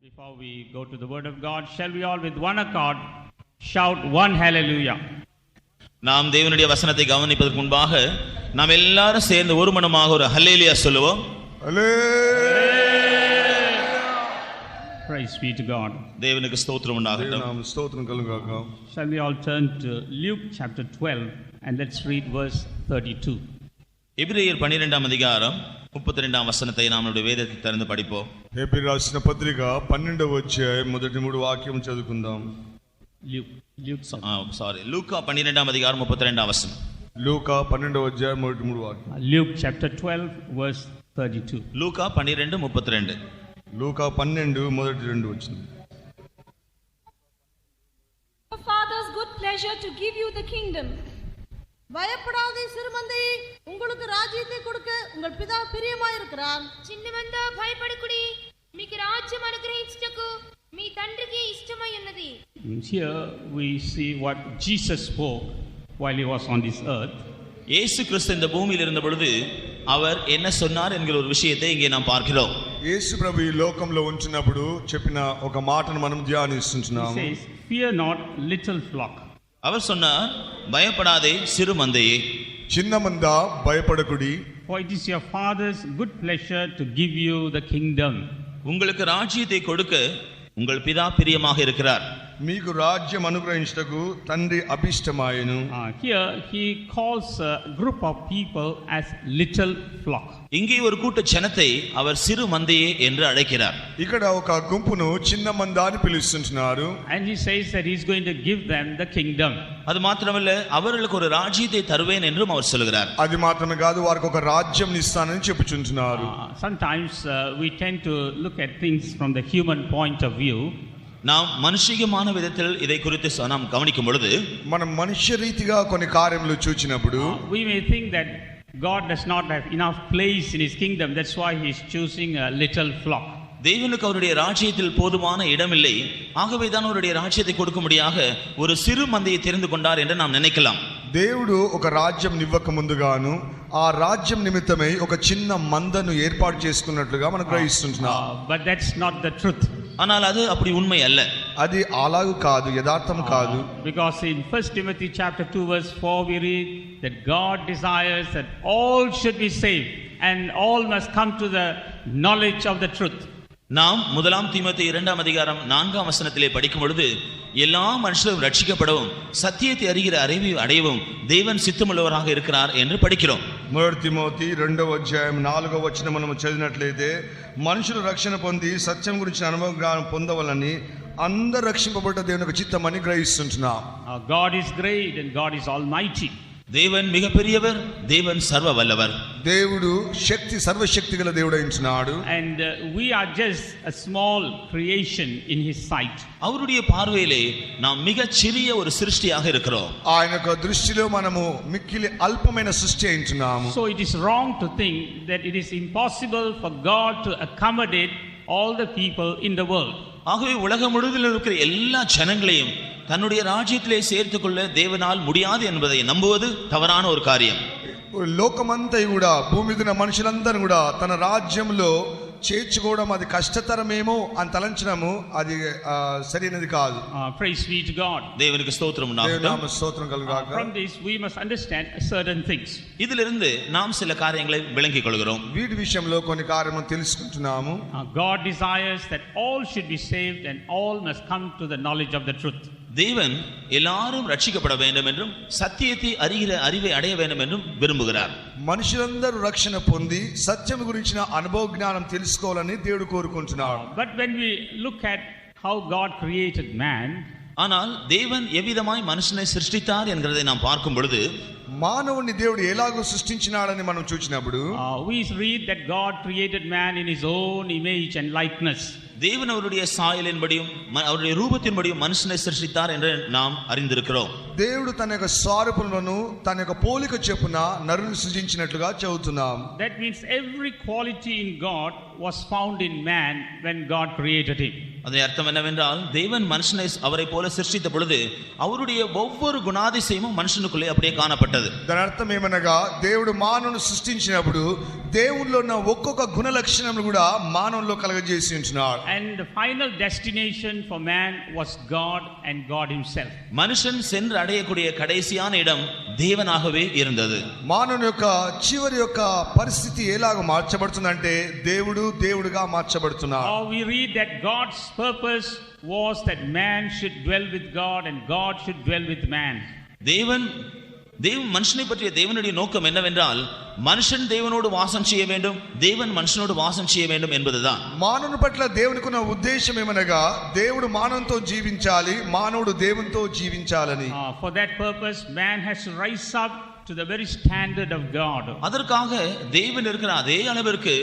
Before we go to the word of God, shall we all with one accord shout one hallelujah? நாம் தேவனுடைய வசனத்தை கவனிப்பதற்கு முன்பாக நாம் எல்லாரும் சேர்ந்து ஒரு மனமாக ஒரு ஹல்லேலூயா சொல்லுவோம். Praise be to God. தேவனுக்கு ஸ்தோத்திரம் உண்டாகட்டும். நாம் ஸ்தோத்திரம் கலுங்காக. Shall we all turn to Luke chapter 12 and let's read verse 32. எபிரேயர் 12ஆம் அதிகாரம் 32ஆம் வசனத்தை நாம் நம்முடைய வேதத்தில் திறந்து படிப்போம். ఎబ్రీ రాసిన పత్రిక 12వ అధ్యాయం మొదటి 3 వాక్యం చదువుకుందాం. లూకా 12ఆం అధికారం 32ఆం వచనం. లూకా 12వ అధ్యాయం మొదటి 3 వాక్యం. Luke chapter 12 verse 32. లూకా 12:32. లూకా 12 మొదటి 2 వచనం. Your father's good pleasure to give you the kingdom. பயப்படாதே சிறுமந்தை, உங்களுக்கு ராஜ்யத்தை கொடுக்க உங்கள் பிதா பிரியமாயிருக்கிறார். చిన్నమందా భయపడకుడి, మీకు రాజ్యం అనుగ్రహించుటకు మీ తండ్రికి ఇష్టమై ఉన్నది. Here we see what Jesus spoke while he was on this earth. இயேசு கிறிஸ்து இந்த பூமியில் இருந்த பொழுது அவர் என்ன சொன்னார் என்கிற ஒரு விஷயத்தை இங்கே நாம் பார்க்கிறோம். యేసు ప్రభు ఈ లోకంలో ఉంటున్నప్పుడు చెప్పిన ఒక మాటను మనం ధ్యానిస్తున్నాము. He says, fear not little flock. அவர் சொன்னார், பயப்படாதே சிறு மந்தையே. చిన్న మంద భయపడకుడి, For it is your father's good pleasure to give you the kingdom. உங்களுக்கு ராஜ்யத்தை கொடுக்க உங்கள் பிதா பிரியமாக இருக்கிறார். మీకు రాజ్యం అనుగ్రహించుటకు తండ్రి అభిష్టమాయెను. Here he calls a group of people as little flock. இங்கே ஒரு கூட்ட ஜனத்தை அவர் சிறு மந்தையே என்று அழைக்கிறார். ఇక్కడ ఒక గుంపును చిన్న మంద అని పిలుస్తున్నారు. And he says that he is going to give them the kingdom. அது மாத்திரமல்ல, அவர்களுக்கு ஒரு ராஜ்யத்தை தருவேன் என்றும் அவர் சொல்கிறார். అది మాత్రమే కాదు, వారికి ఒక రాజ్యం ఇస్తానని చెప్పుచుంటున్నారు. Sometimes we tend to look at things from the human point of view. நாம் மனுஷிகமான விதத்தில் இதை குறித்து நாம் கவனிக்கும் பொழுது, మనం మనుష్య రీతిగా కొన్ని కార్యములు చూచినప్పుడు We may think that God does not have enough place in his kingdom, that's why he is choosing a little flock. தேவனுக்கு அவருடைய ராஜ்யத்தில் போதுமான இடமில்லை, ஆகவே தான் அவருடைய ராஜ்யத்தை கொடுக்கும்படியாக ஒரு சிறு மந்தையை தெரிந்து கொண்டார் என்று நாம் நினைக்கலாம். దేవుడు ఒక రాజ్యం నివ్వక ముందుగాను ఆ రాజ్యం నిమిత్తమై ఒక చిన్న మందను ఏర్పాటు చేసుకున్నట్లుగా మనం గ్రహిస్తున్నాం. But that's not the truth. ஆனால் அது அப்படி உண்மை அல்ல. అది అలాగూ కాదు, యథార్థం కాదు. Because in 1 Timothy chapter 2 verse 4 we read that God desires that all should be saved and all must come to the knowledge of the truth. நாம் 1 தீமோத்தேயு 2ஆம் அதிகாரம் 4ஆம் வசனத்திலே படிக்கும் பொழுது, எல்லா மனுஷரும் ரட்சிக்கப்படவும் சத்தியத்தை அறிகிற அறிவை அடையவும் தேவன் சித்தமுள்ளவராக இருக்கிறார் என்று படிக்கிறோம். 1 తిమోతి 2వ అధ్యాయం 4వ వచనం మనం చదివినట్లయితే, మనుషులు రక్షణ పొంది సత్యం గురించి అనుభవ జ్ఞానం పొందవలని అందరూ రక్షింపబడ్డ దేవుని యొక్క చిత్తమని గ్రహిస్తున్నాం. God is great and God is almighty. தேவன் மிக பெரியவர், தேவன் சர்வ வல்லவர். దేవుడు శక్తి సర్వశక్తి గల దేవుడైంచున్నాడు. And we are just a small creation in his sight. அவருடைய பார்வையிலே நாம் மிக சிறிய ஒரு சிருஷ்டியாக இருக்கிறோம். ఆయన యొక్క దృష్టిలో మనము మిక్కిలి అల్పమైన సృష్టి అయించున్నాము. So it is wrong to think that it is impossible for God to accommodate all the people in the world. ஆகவே உலகம் முழுவதில் இருக்கிற எல்லா ஜனங்களையும் தன்னுடைய ராஜ்யத்திலே சேர்த்துக் கொள்ள தேவனால் முடியாது என்பதை நம்புவது தவறான ஒரு காரியம். లోకమంతా కూడా భూమి మీద మనుషులందరూ కూడా తన రాజ్యంలో చేర్చుకోవడం అది కష్టతరమేమో అని తలంచడము అది సరైనది కాదు. Praise be to God. தேவனுக்கு ஸ்தோத்திரம் உண்டாகட்டும். దేవుని నామ స్తోత్రం కలుగాక. From this we must understand certain things. இதிலிருந்து நாம் சில காரியங்களை விளங்கிக் கொள்கிறோம். వీటి విషయంలో కొన్ని కార్యములు తెలుసుకుంటున్నాము. God desires that all should be saved and all must come to the knowledge of the truth. தேவன் எல்லாரும் ரட்சிக்கப்பட வேண்டும் என்றும் சத்தியத்தை அறிகிற அறிவை அடைய வேண்டும் என்றும் விரும்புகிறார். మనుషులందరూ రక్షణ పొంది సత్యం గురించిన అనుభవ జ్ఞానం తెలుసుకోవాలని దేవుడు కోరుకుంటున్నాడు. But when we look at how God created man, ஆனால் தேவன் எவ்விதமாய் மனுஷனை சிருஷ்டித்தார் என்கிறதை நாம் பார்க்கும் பொழுது, మానవుని దేవుడు ఎలాగో సృష్టించినాడని మనం చూసినప్పుడు we read that God created man in his own image and likeness. தேவன் அவருடைய சாயலின்படியும் அவருடைய ரூபத்தின்படியும் மனுஷனை சிருஷ்டித்தார் என்று நாம் அறிந்திருக்கிறோம். దేవుడు తన యొక్క స్వరూపమును తన యొక్క పోలిక చొప్పున నరుని సృజించినట్లుగా చదువుతున్నాం. That means every quality in God was found in man when God created him. அதன் அர்த்தம் என்னவென்றால் தேவன் மனுஷனை அவரை போல சிருஷ்டித்த பொழுது அவருடைய ஒவ்வொரு குணாதிசயமும் மனுஷனுக்குள்ளே அப்படியே காணப்பட்டது. దాని అర్థం ఏమనగా దేవుడు మానవుని సృష్టించినప్పుడు దేవునిలో ఉన్న ఒక్కొక్క గుణ లక్షణములు కూడా మానవుల్లో కలగజేసి ఉంటున్నాడు. And the final destination for man was God and God himself. மனுஷன் சென்று அடையக்கூடிய கடைசியான இடம் தேவனாகவே இருந்தது. మానవుని యొక్క చివరి యొక్క పరిస్థితి ఎలాగ మార్చబడుతుందంటే దేవుడు దేవుడిగా మార్చబడుతున్నాడు. We read that God's purpose was that man should dwell with God and God should dwell with man. தேவன் மனுஷனை பற்றிய தேவனுடைய நோக்கம் என்னவென்றால் மனுஷன் தேவனோடு வாசம் செய்ய வேண்டும், தேவன் மனுஷனோடு வாசம் செய்ய வேண்டும் என்பதுதான். మానవుని పట్ల దేవునికి ఉన్న ఉద్దేశం ఏమనగా దేవుడు మానవునితో జీవించాలి, మానవుడు దేవునితో జీవించాలని. For that purpose man has to rise up to the very standard of God. அதற்காக தேவன் இருக்கிற அதே அளவிற்கு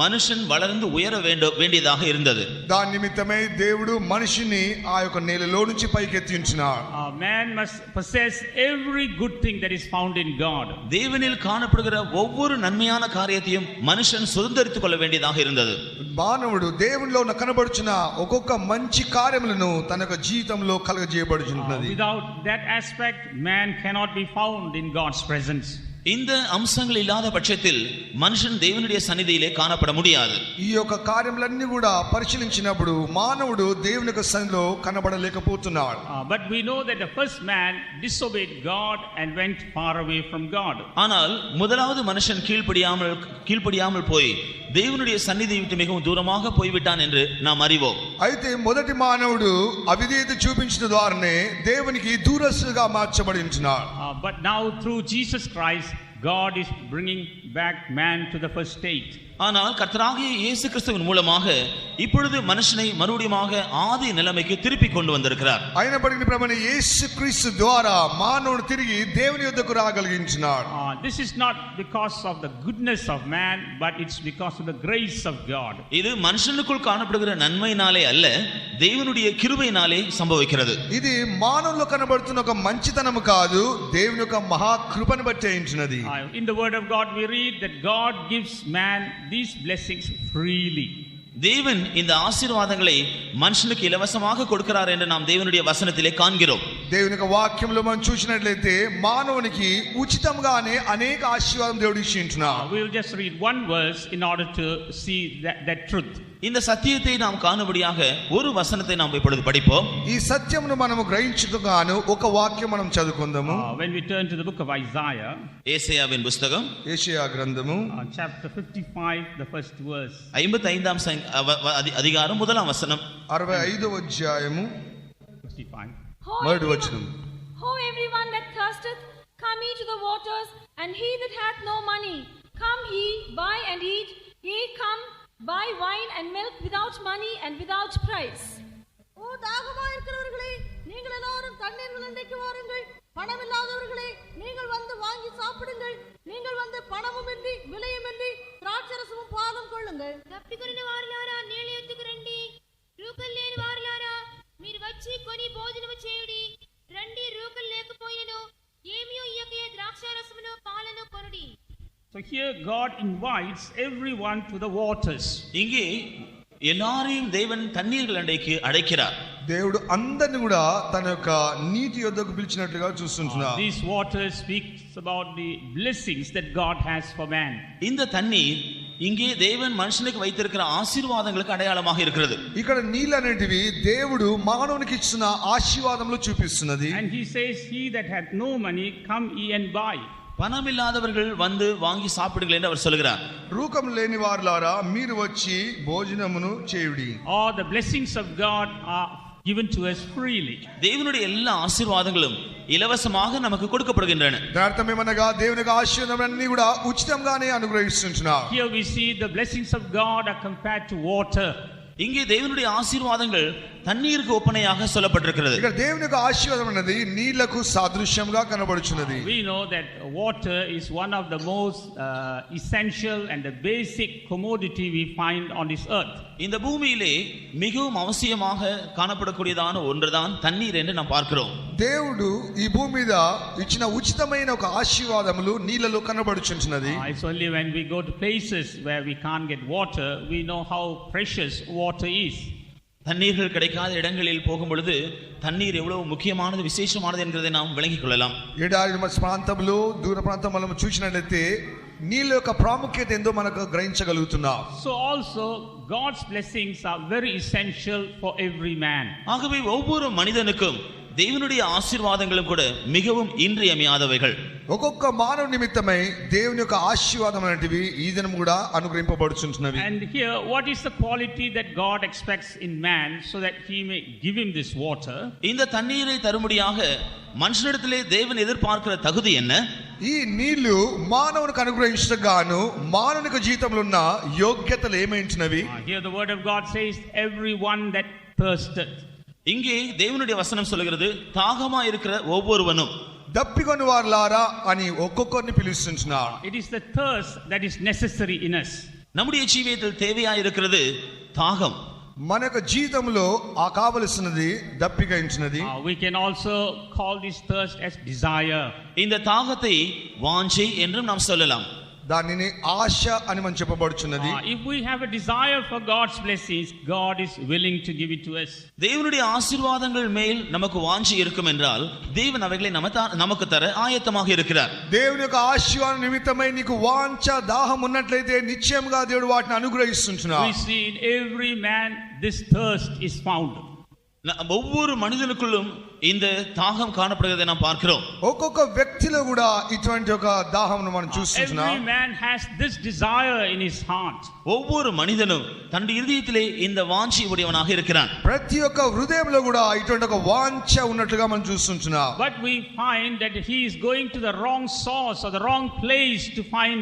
மனுஷன் வளர்ந்து உயர வேண்டியதாக இருந்தது. దాని నిమిత్తమై దేవుడు మనిషిని ఆ యొక్క నేలలో నుంచి పైకెత్తి ఉంచినాడు. Man must possess every good thing that is found in God. தேவனில் காணப்படுகிற ஒவ்வொரு நன்மையான காரியத்தையும் மனுஷன் சுதந்தரித்துக் கொள்ள வேண்டியதாக இருந்தது. మానవుడు దేవునిలో కనబడుచున్న ఒక్కొక్క మంచి కార్యములను తన యొక్క జీవితంలో కలుగజేయబడుచున్నది. Without that aspect man cannot be found in God's presence. இந்த அம்சங்கள் இல்லாத பட்சத்தில் மனுஷன் தேவனுடைய சந்நிதியிலே காணப்பட முடியாது. ఈ యొక్క కార్యములన్నీ కూడా పరిశీలించినప్పుడు మానవుడు దేవుని యొక్క సన్నిధిలో కనబడలేకపోతున్నాడు. But we know that the first man disobeyed God and went far away from God. ஆனால் முதலாவது மனுஷன் கீழ்ப்படியாமல் போய் தேவனுடைய சந்நிதியை விட்டு மிகவும் தூரமாக போய்விட்டான் என்று நாம் அறிவோம். అయితే మొదటి మానవుడు అవిధేయత చూపించిన ద్వారానే దేవునికి దూరస్తుగా మార్చబడి ఉంటున్నాడు. But now through Jesus Christ God is bringing back man to the first state. ஆனால் கர்த்தராகிய இயேசு கிறிஸ்துவின் மூலமாக இப்பொழுது மனுஷனை மறுபடியுமாக ஆதி நிலைமைக்கு திருப்பி கொண்டு வந்திருக்கிறார். అయినప్పటికీ ప్రభువైన యేసుక్రీస్తు ద్వారా మానవుడు తిరిగి దేవుని యొద్దకు రాగలిగించినాడు. This is not because of the goodness of man, but it's because of the grace of God. இது மனுஷனுக்குள் காணப்படுகிற நன்மையினாலே அல்ல, தேவனுடைய கிருபையினாலே சம்பவிக்கிறது. ఇది మానవుల్లో కనబడుతున్న ఒక మంచితనము కాదు, దేవుని యొక్క మహా కృపను బట్టి అయించినది. In the word of God we read that God gives man these blessings freely. தேவன் இந்த ஆசீர்வாதங்களை மனுஷனுக்கு இலவசமாக கொடுக்கிறார் என்று நாம் தேவனுடைய வசனத்திலே காண்கிறோம். దేవుని యొక్క వాక్యంలో మనం చూసినట్లయితే మానవునికి ఉచితంగానే అనేక ఆశీర్వాదం దేవుడు ఇచ్చి ఉంటున్నాడు. We will just read one verse in order to see that truth. இந்த சத்தியத்தை நாம் காணும்படியாக ஒரு வசனத்தை நாம் இப்பொழுது படிப்போம். ఈ సత్యమును మనము గ్రహించుటగాను ఒక వాక్యం మనం చదువుకుందాము. When we turn to the book of Isaiah, ஏசாயாவின் புத்தகம் యెషయా గ్రంథము chapter 55, the first verse. 55ஆம் அதிகாரம் முதலாம் வசனம். 65వ అధ్యాయము 55. మొదటి వచనం. Ho everyone that thirsteth, come ye to the waters, and he that hath no money, come ye, buy and eat. Ye come, buy wine and milk without money and without price. ஓ தாகமா இருக்கிறவர்களே, நீங்கள் எல்லாரும் தண்ணீர் விலண்டைக்கு வாருங்கள். பணம் இல்லாதவர்களே, நீங்கள் வந்து வாங்கி சாப்பிடுங்கள். நீங்கள் வந்து பணமுமின்றி விலையுமின்றி திராட்சரசமும் பாலும் கொள்ளுங்கள். తప్పికొనిన వారులారా నీళ్ళ యొద్దకు రండి, రూకలు లేని వారులారా మీరు వచ్చి కొని భోజనము చేయుడి. రండి, రూకలు లేకపోయినను ఏమియో ఇయ్యకయే ద్రాక్షారసమును పాలను కొనుడి. So here God invites everyone to the waters. இங்கே எல்லாரையும் தேவன் தண்ணீர்கள் அண்டைக்கு அழைக்கிறார். దేవుడు అందరిని కూడా తన యొక్క నీటి యొద్దకు పిలిచినట్లుగా చూస్తుంటున్నాడు. These waters speaks about the blessings that God has for man. இந்த தண்ணீர் இங்கே தேவன் மனுஷனுக்கு வைத்திருக்கிற ஆசீர்வாதங்களுக்கு அடையாளமாக இருக்கிறது. ఇక్కడ నీళ్ళు అనేటివి దేవుడు మానవునికి ఇచ్చిన ఆశీర్వాదములు చూపిస్తున్నది. And he says, he that hath no money, come ye and buy. பணம் இல்லாதவர்கள் வந்து வாங்கி சாப்பிடுங்கள் என்று அவர் சொல்கிறார். రూకం లేని వారులారా మీరు వచ్చి భోజనమును చేయుడి. All the blessings of God are given to us freely. தேவனுடைய எல்லா ஆசீர்வாதங்களும் இலவசமாக நமக்கு கொடுக்கப்படுகின்றன. దార్థం ఏమనగా దేవుని యొక్క ఆశీర్వాదములన్నీ కూడా ఉచితంగానే అనుగ్రహిస్తున్నాడు. Here we see the blessings of God are compared to water. இங்கே தேவனுடைய ஆசீர்வாதங்கள் தண்ணீருக்கு ஒப்பனையாக சொல்லப்பட்டிருக்கிறது. ఇక్కడ దేవుని యొక్క ఆశీర్వాదం అనేది నీళ్లకు సాదృశ్యంగా కనబడుచున్నది. We know that water is one of the most essential and the basic commodity we find on this earth. இந்த பூமியிலே மிகவும் அவசியமாக காணப்படக்கூடியதான ஒன்றுதான் தண்ணீர் என்று நாம் பார்க்கிறோம். దేవుడు ఈ భూమి మీద ఇచ్చిన ఉచితమైన ఒక ఆశీర్వాదములు నీళ్ళలో కనబడుచున్నది. It's only when we go to places where we can't get water we know how precious water is. தண்ணீர்கள் கிடைக்காத இடங்களில் போகும் பொழுது தண்ணீர் எவ்வளவு முக்கியமானது விசேஷமானது என்கிறதை நாம் விளங்கிக் கொள்ளலாம். ఎడారి ప్రాంతంలో దూర ప్రాంతంలో చూసినట్లయితే నీళ్ళ యొక్క ప్రాముఖ్యత ఏందో మనకు గ్రహించగలుగుతున్నాం. So also God's blessings are very essential for every man. ஆகவே ஒவ்வொரு மனிதனுக்கும் தேவனுடைய ஆசீர்வாதங்களும் கூட மிகவும் இன்றியமையாதவைகள். ఒక్కొక్క మానవ నిమిత్తమై దేవుని యొక్క ఆశీర్వాదం అనేటివి ఈ దినం కూడా అనుగ్రహింపబడుచున్నవి. And here what is the quality that God expects in man so that he may give him this water? இந்த தண்ணீரை தரும்படியாக மனுஷனிடத்திலே தேவன் எதிர்பார்க்கிற தகுதி என்ன? ఈ నీళ్లు మానవునికి అనుగ్రహించగాను మానవునికి జీవితంలో ఉన్న యోగ్యతలు ఏమైంచినవి? Here the word of God says everyone that thirsteth. இங்கே தேவனுடைய வசனம் சொல்கிறது தாகமா இருக்கிற ஒவ்வொருவனும் దప్పికొని వారులారా అని ఒక్కొక్కరిని పిలుస్తున్నారు. It is the thirst that is necessary in us. நம்முடைய ஜீவியத்தில் தேவையா இருக்கிறது தாகம். మన యొక్క జీవితంలో ఆ కావలసినది దప్పికించినది. We can also call this thirst as desire. இந்த தாகத்தை வாஞ்சை என்றும் நாம் சொல்லலாம். దానిని ఆశ అని మనం చెప్పబడుచున్నది. If we have a desire for God's blessings, God is willing to give it to us. தேவனுடைய ஆசீர்வாதங்கள் மேல் நமக்கு வாஞ்சை இருக்கும் என்றால் தேவன் அவைகளை நமக்கு தர ஆயத்தமாக இருக்கிறார். దేవుని యొక్క ఆశీర్వాద నిమిత్తమై నీకు వాంఛ దాహం ఉన్నట్లయితే నిశ్చయంగా దేవుడు వాటిని అనుగ్రహిస్తున్నాడు. We see in every man this thirst is found. ஒவ்வொரு மனிதனுக்குள்ளும் இந்த தாகம் காணப்படுகிறதை நாம் பார்க்கிறோம். ఒక్కొక్క వ్యక్తిలో కూడా ఇటువంటి ఒక దాహంను మనం చూస్తున్నాం. Every man has this desire in his heart. ஒவ்வொரு மனிதனும் தன் இதயத்திலே இந்த வாஞ்சை உடையவனாக இருக்கிறான். ప్రతి ఒక్క హృదయంలో కూడా ఇటువంటి ఒక వాంఛ ఉన్నట్లుగా మనం చూస్తున్నాం. But we find that he is going to the wrong source or the wrong place to find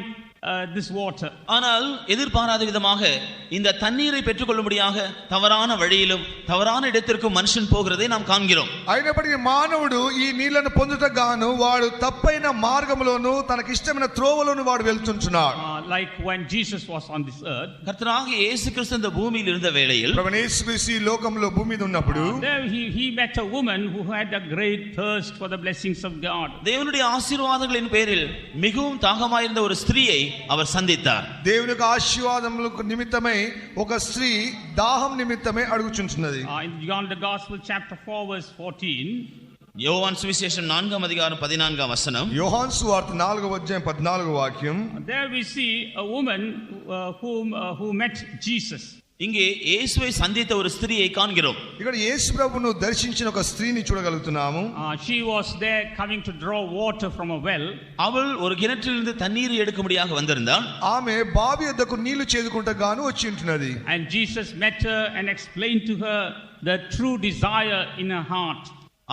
this water. ஆனால் எதிர்பாராத விதமாக இந்த தண்ணீரை பெற்றுக்கொள்ளும்படியாக தவறான வழியிலும் தவறான இடத்திற்கும் மனுஷன் போகிறதை நாம் காண்கிறோம். అయినప్పటికీ మానవుడు ఈ నీళ్లను పొందుటకు గాను వాడు తప్పైన మార్గములోను తనకి ఇష్టమైన త్రోవలోను వాడు వెళ్తున్నాడు. Like when Jesus was on this earth. கர்த்தராகிய இயேசு கிறிஸ்து இந்த பூமியில் இருந்த வேளையில் ప్రభువైన యేసుక్రీస్తు ఈ లోకంలో భూమి మీద ఉన్నప్పుడు there he met a woman who had a great thirst for the blessings of God. தேவனுடைய ஆசீர்வாதங்களின் பேரில் மிகவும் தாகமாயிருந்த ஒரு ஸ்திரீயை அவர் சந்தித்தார். దేవుని యొక్క ఆశీర్వాదములకు నిమిత్తమై ఒక స్త్రీ దాహం నిమిత్తమై అడుగుచున్నది. In John the Gospel chapter 4 verse 14. யோவான் சுவிசேஷம் 4ஆம் அதிகாரம் 14ஆம் வசனம். యోహాను సువార్త 4వ అధ్యాయం 14వ వాక్యం. There we see a woman who met Jesus. இங்கே இயேசுவை சந்தித்த ஒரு ஸ்திரியை காண்கிறோம். ఇక్కడ యేసు ప్రభువును దర్శించిన ఒక స్త్రీని చూడగలుగుతున్నాము. She was there coming to draw water from a well. அவள் ஒரு கிணற்றிலிருந்து தண்ணீரை எடுக்கும்படியாக வந்திருந்தாள். ఆమె బావి యొద్దకు నీళ్లు చేదుకుంటూ గాను వచ్చి ఉంటున్నది. And Jesus met her and explained to her the true desire in her heart.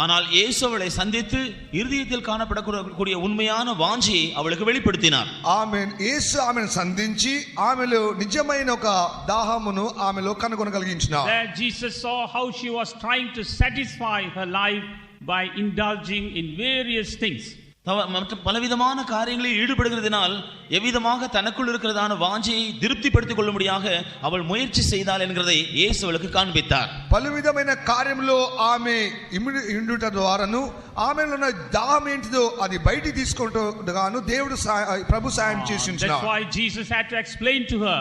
ஆனால் இயேசு அவளை சந்தித்து இருதயத்தில் காணப்படக்கூடிய உண்மையான வாஞ்சையை அவளுக்கு வெளிப்படுத்தினார். ఆమెన్ యేసు ఆమెను సంధించి ఆమెలో నిజమైన ఒక దాహమును ఆమెలో కనుగొనగలిగించినాడు. There Jesus saw how she was trying to satisfy her life by indulging in various things. பலவிதமான காரியங்களில் ஈடுபடுகிறதுனால் எவ்விதமாக தனக்குள் இருக்கிறதான வாஞ்சையை திருப்திப்படுத்திக் கொள்ளும்படியாக அவள் முயற்சி செய்தாள் என்கிறதை இயேசு அவளுக்கு காண்பித்தார். పలువిధమైన కార్యములో ఆమె ఇండుట ద్వారాను ఆమెలో ఉన్న దాహం ఏంటిదో అది బయటికి తీసుకుంటూగాను దేవుడు ప్రభు సాయం చేసి ఉంచాడు. That's why Jesus had to explain to her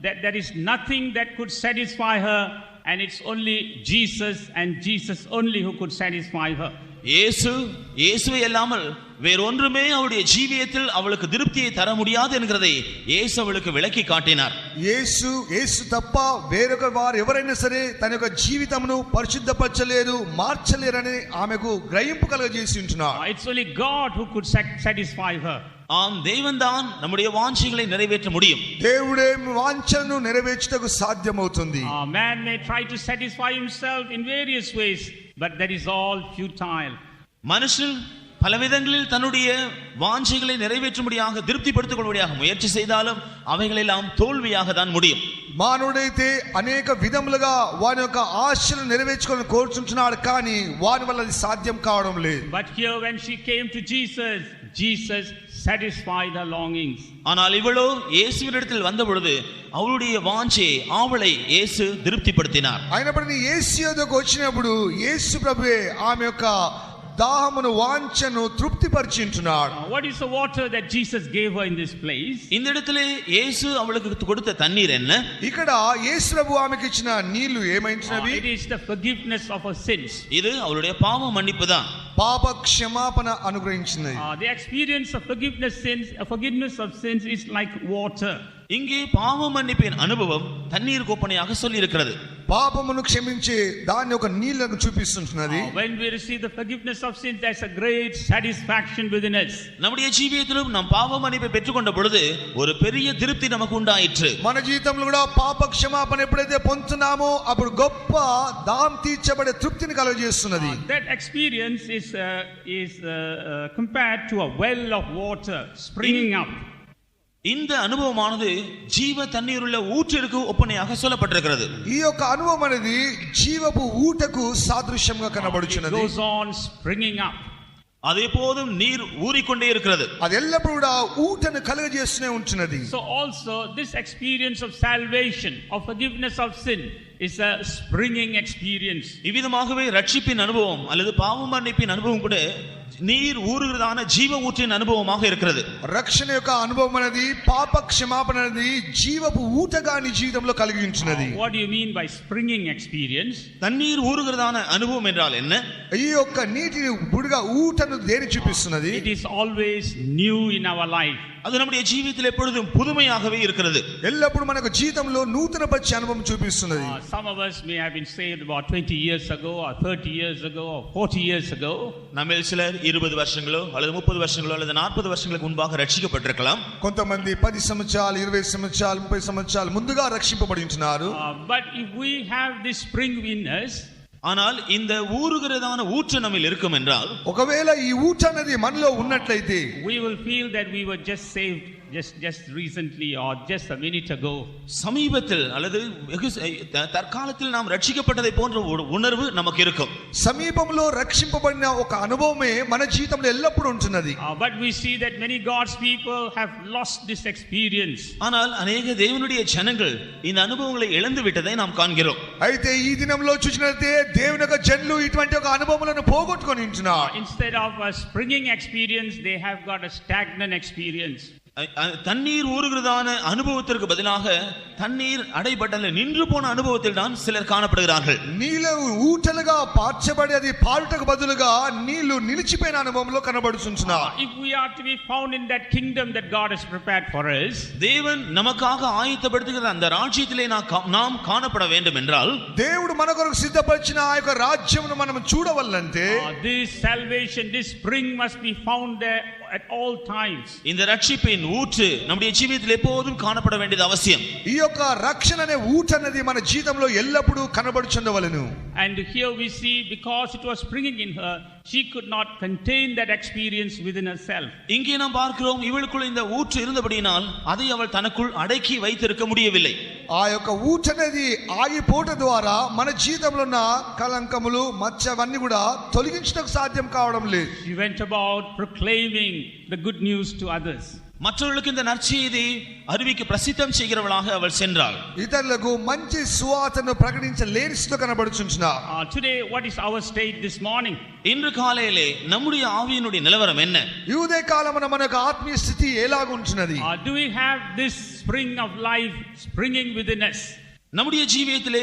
that there is nothing that could satisfy her and it's only Jesus and Jesus only who could satisfy her. இயேசுவை அல்லாமல் வேறொன்றுமே அவளுடைய ஜீவியத்தில் அவளுக்கு திருப்தியை தர முடியாது என்கிறதை இயேசு அவளுக்கு விளக்கி காட்டினார். యేసు తప్ప వేరొక వారు ఎవరైనా సరే తన యొక్క జీవితమును పరిశుద్ధపరచలేరు మార్చలేరని ఆమెకు గ్రహింపు కలుగజేసి ఉంటున్నారు. It's only God who could satisfy her. ஆம், தேவன்தான் நம்முடைய வாஞ்சைகளை நிறைவேற்ற முடியும். దేవుడే వాంఛను నెరవేర్చుటకు సాధ్యమవుతుంది. Man may try to satisfy himself in various ways but that is all futile. மனுஷன் பல விதங்களில் தன்னுடைய வாஞ்சைகளை நிறைவேற்றும்படியாக திருப்திப்படுத்திக் முயற்சி செய்தாலும் அவைகளெல்லாம் தோல்வியாக தான் முடியும். మానవుడైతే అనేక విధములుగా వాని యొక్క ఆశలను నెరవేర్చుకొని కోరుచుంటున్నాడు, కానీ వాని వల్ల అది సాధ్యం కావడం లేదు. But here when she came to Jesus, Jesus satisfied her longings. ஆனால் இவளோ இயேசுவினிடத்தில் வந்த பொழுது அவளுடைய வாஞ்சையை ஆவலை இயேசு திருப்திப்படுத்தினார். అయినప్పటికీ యేసు యొద్దకు వచ్చినప్పుడు యేసు ప్రభువే ఆమె యొక్క దాహమును వాంఛను తృప్తిపరిచించున్నాడు. What is the water that Jesus gave her in this place? இந்த இடத்திலே இயேசு அவளுக்கு கொடுத்த தண்ணீர் என்ன? ఇక్కడ యేసు ప్రభు ఆమెకి ఇచ్చిన నీళ్లు ఏమైంచినవి? It is the forgiveness of her sins. இது அவளுடைய பாவ மன்னிப்பு தான். పాప క్షమాపణ అనుగ్రహించినది. The experience of forgiveness of sins is like water. இங்கே பாவ மன்னிப்பின் அனுபவம் தண்ணீர் கோப்பனையாக சொல்லி இருக்கிறது. పాపమును క్షమించే దాని యొక్క నీళ్లను చూపిస్తున్నది. When we receive the forgiveness of sins, there's a great satisfaction within us. நம்முடைய ஜீவியத்திலும் நாம் பாவ மன்னிப்பை பெற்றுக்கொண்ட பொழுது ஒரு பெரிய திருப்தி நமக்கு உண்டாயிற்று. మన జీవితంలో కూడా పాప క్షమాపణ ఎప్పుడైతే పొందుతున్నామో అప్పుడు గొప్ప దాహం తీర్చబడే తృప్తిని కలుగజేస్తున్నది. That experience is compared to a well of water springing up. இந்த அனுபவமானது ஜீவ தண்ணீருள்ள ஊற்றிற்கு ஒப்பனையாக சொல்லப்பட்டிருக்கிறது. ఈ యొక్క అనుభవం అనేది జీవపు ఊటకు సాదృశ్యంగా కనబడుచున్నది. It goes on springing up. அது எப்போதும் நீர் ஊறிக்கொண்டே இருக்கிறது. అది ఎల్లప్పుడూ కూడా ఊటను కలుగజేస్తూనే ఉంటున్నది. So also this experience of salvation, of forgiveness of sin is a springing experience. இவ்விதமாகவே ரட்சிப்பின் அனுபவம் அல்லது பாவ மன்னிப்பின் அனுபவம் கூட நீர் ஊறுகிறதான ஜீவ ஊற்றின் அனுபவமாக இருக்கிறது. రక్షణ యొక్క అనుభవం అనేది పాప క్షమాపణ అనేది జీవపు ఊటగా నీ జీవితంలో కలిగించున్నది. What do you mean by springing experience? தண்ணீர் ஊறுகிறதான அனுபவம் என்றால் என்ன? ఈ యొక్క నీటిని బుడిగా ఊటను దేని చూపిస్తున్నది? It is always new in our life. அது நம்முடைய ஜீவியத்தில் எப்பொழுதும் புதுமையாகவே இருக்கிறது. ఎల్లప్పుడు మనకు జీవితంలో నూతన పరిచయ అనుభవం చూపిస్తున్నది. Some of us may have been saved about 20 years ago or 30 years ago or 40 years ago. நம்மில் சிலர் 20 வருஷங்களோ அல்லது 30 வருஷங்களோ அல்லது 40 வருஷங்களுக்கு முன்பாக ரட்சிக்கப்பட்டிருக்கலாம். కొంతమంది 10 సంవత్సరాలు 20 సంవత్సరాలు 30 సంవత్సరాలు ముందుగా రక్షింపబడి ఉంటున్నారు. But if we have this spring in us, ஆனால் இந்த ஊறுகிறதான ஊற்று நம்மில் இருக்கும் என்றால், ఒకవేళ ఈ ఊట అనేది మనలో ఉన్నట్లయితే we will feel that we were just saved just recently or just a minute ago. சமீபத்தில் அல்லது தற்காலத்தில் நாம் ரட்சிக்கப்பட்டதை போன்ற ஒரு உணர்வு நமக்கு இருக்கும். సమీపంలో రక్షింపబడిన ఒక అనుభవమే మన జీవితంలో ఎల్లప్పుడూ ఉంటున్నది. But we see that many God's people have lost this experience. ஆனால் अनेक தேவனுடைய ஜனங்கள் இந்த அனுபவங்களை இழந்து விட்டதை நாம் காண்கிறோம். అయితే ఈ దినంలో చూసినట్లయితే దేవుని యొక్క జనులు ఇటువంటి ఒక అనుభవములను పోగొట్టుకొని ఉంటున్నారు. Instead of a springing experience, they have got a stagnant experience. தண்ணீர் ஊறுகிறதான அனுபவத்திற்கு பதிலாக தண்ணீர் அடைபட்டல நின்று போன அனுபவத்தில் தான் சிலர் காணப்படுகிறார்கள். నీళ్లు ఊటలుగా పార్చబడి అది పారుటకు బదులుగా నీళ్లు నిలిచిపోయిన అనుభవంలో కనబడుచున్నారు. If we are to be found in that kingdom that God has prepared for us, தேவன் நமக்காக ஆயத்தப்படுத்துகிற அந்த ராஜ்யத்திலே நாம் காணப்பட வேண்டும் என்றால், దేవుడు మన కొరకు సిద్ధపరిచిన ఆ యొక్క రాజ్యమును మనం చూడవల్లంటే this salvation, this spring must be found there at all times. இந்த ரட்சிப்பின் ஊற்று நம்முடைய ஜீவிதத்தில் எப்போதும் காணப்பட வேண்டியது அவசியம். ఈ యొక్క రక్షణ అనే ఊట అనేది మన జీవితంలో ఎల్లప్పుడూ కనబడుచుండవలెను. And here we see, because it was springing in her, she could not contain that experience within herself. இங்கே நாம் பார்க்கிறோம், இவளுக்குள் இந்த ஊற்று இருந்தபடியினால் அதை அவள் தனக்குள் அடக்கி வைத்திருக்க முடியவில்லை. ఆ యొక్క ఊట అనేది ఆగిపోట ద్వారా మన జీవితంలో ఉన్న కలంకములు మచ్చవన్నీ కూడా తొలగించడానికి సాధ్యం కావడం లేదు. She went about proclaiming the good news to others. மற்றவர்களுக்கு இந்த நற்செய்தி அறிவிக்க பிரசித்தம் செய்கிறவளாக அவள் சென்றாள். ఇతరులకు మంచి సువార్తను ప్రకటించలేని స్థితిలో కనబడుచున్నారు. Today what is our state this morning? இன்று காலையிலே நம்முடைய ஆவியினுடைய நிலவரம் என்ன? ఈ ఉదయ కాలమున మన యొక్క ఆత్మీయ స్థితి ఎలాగుంటున్నది? Do we have this spring of life springing within us? நம்முடைய ஜீவியத்திலே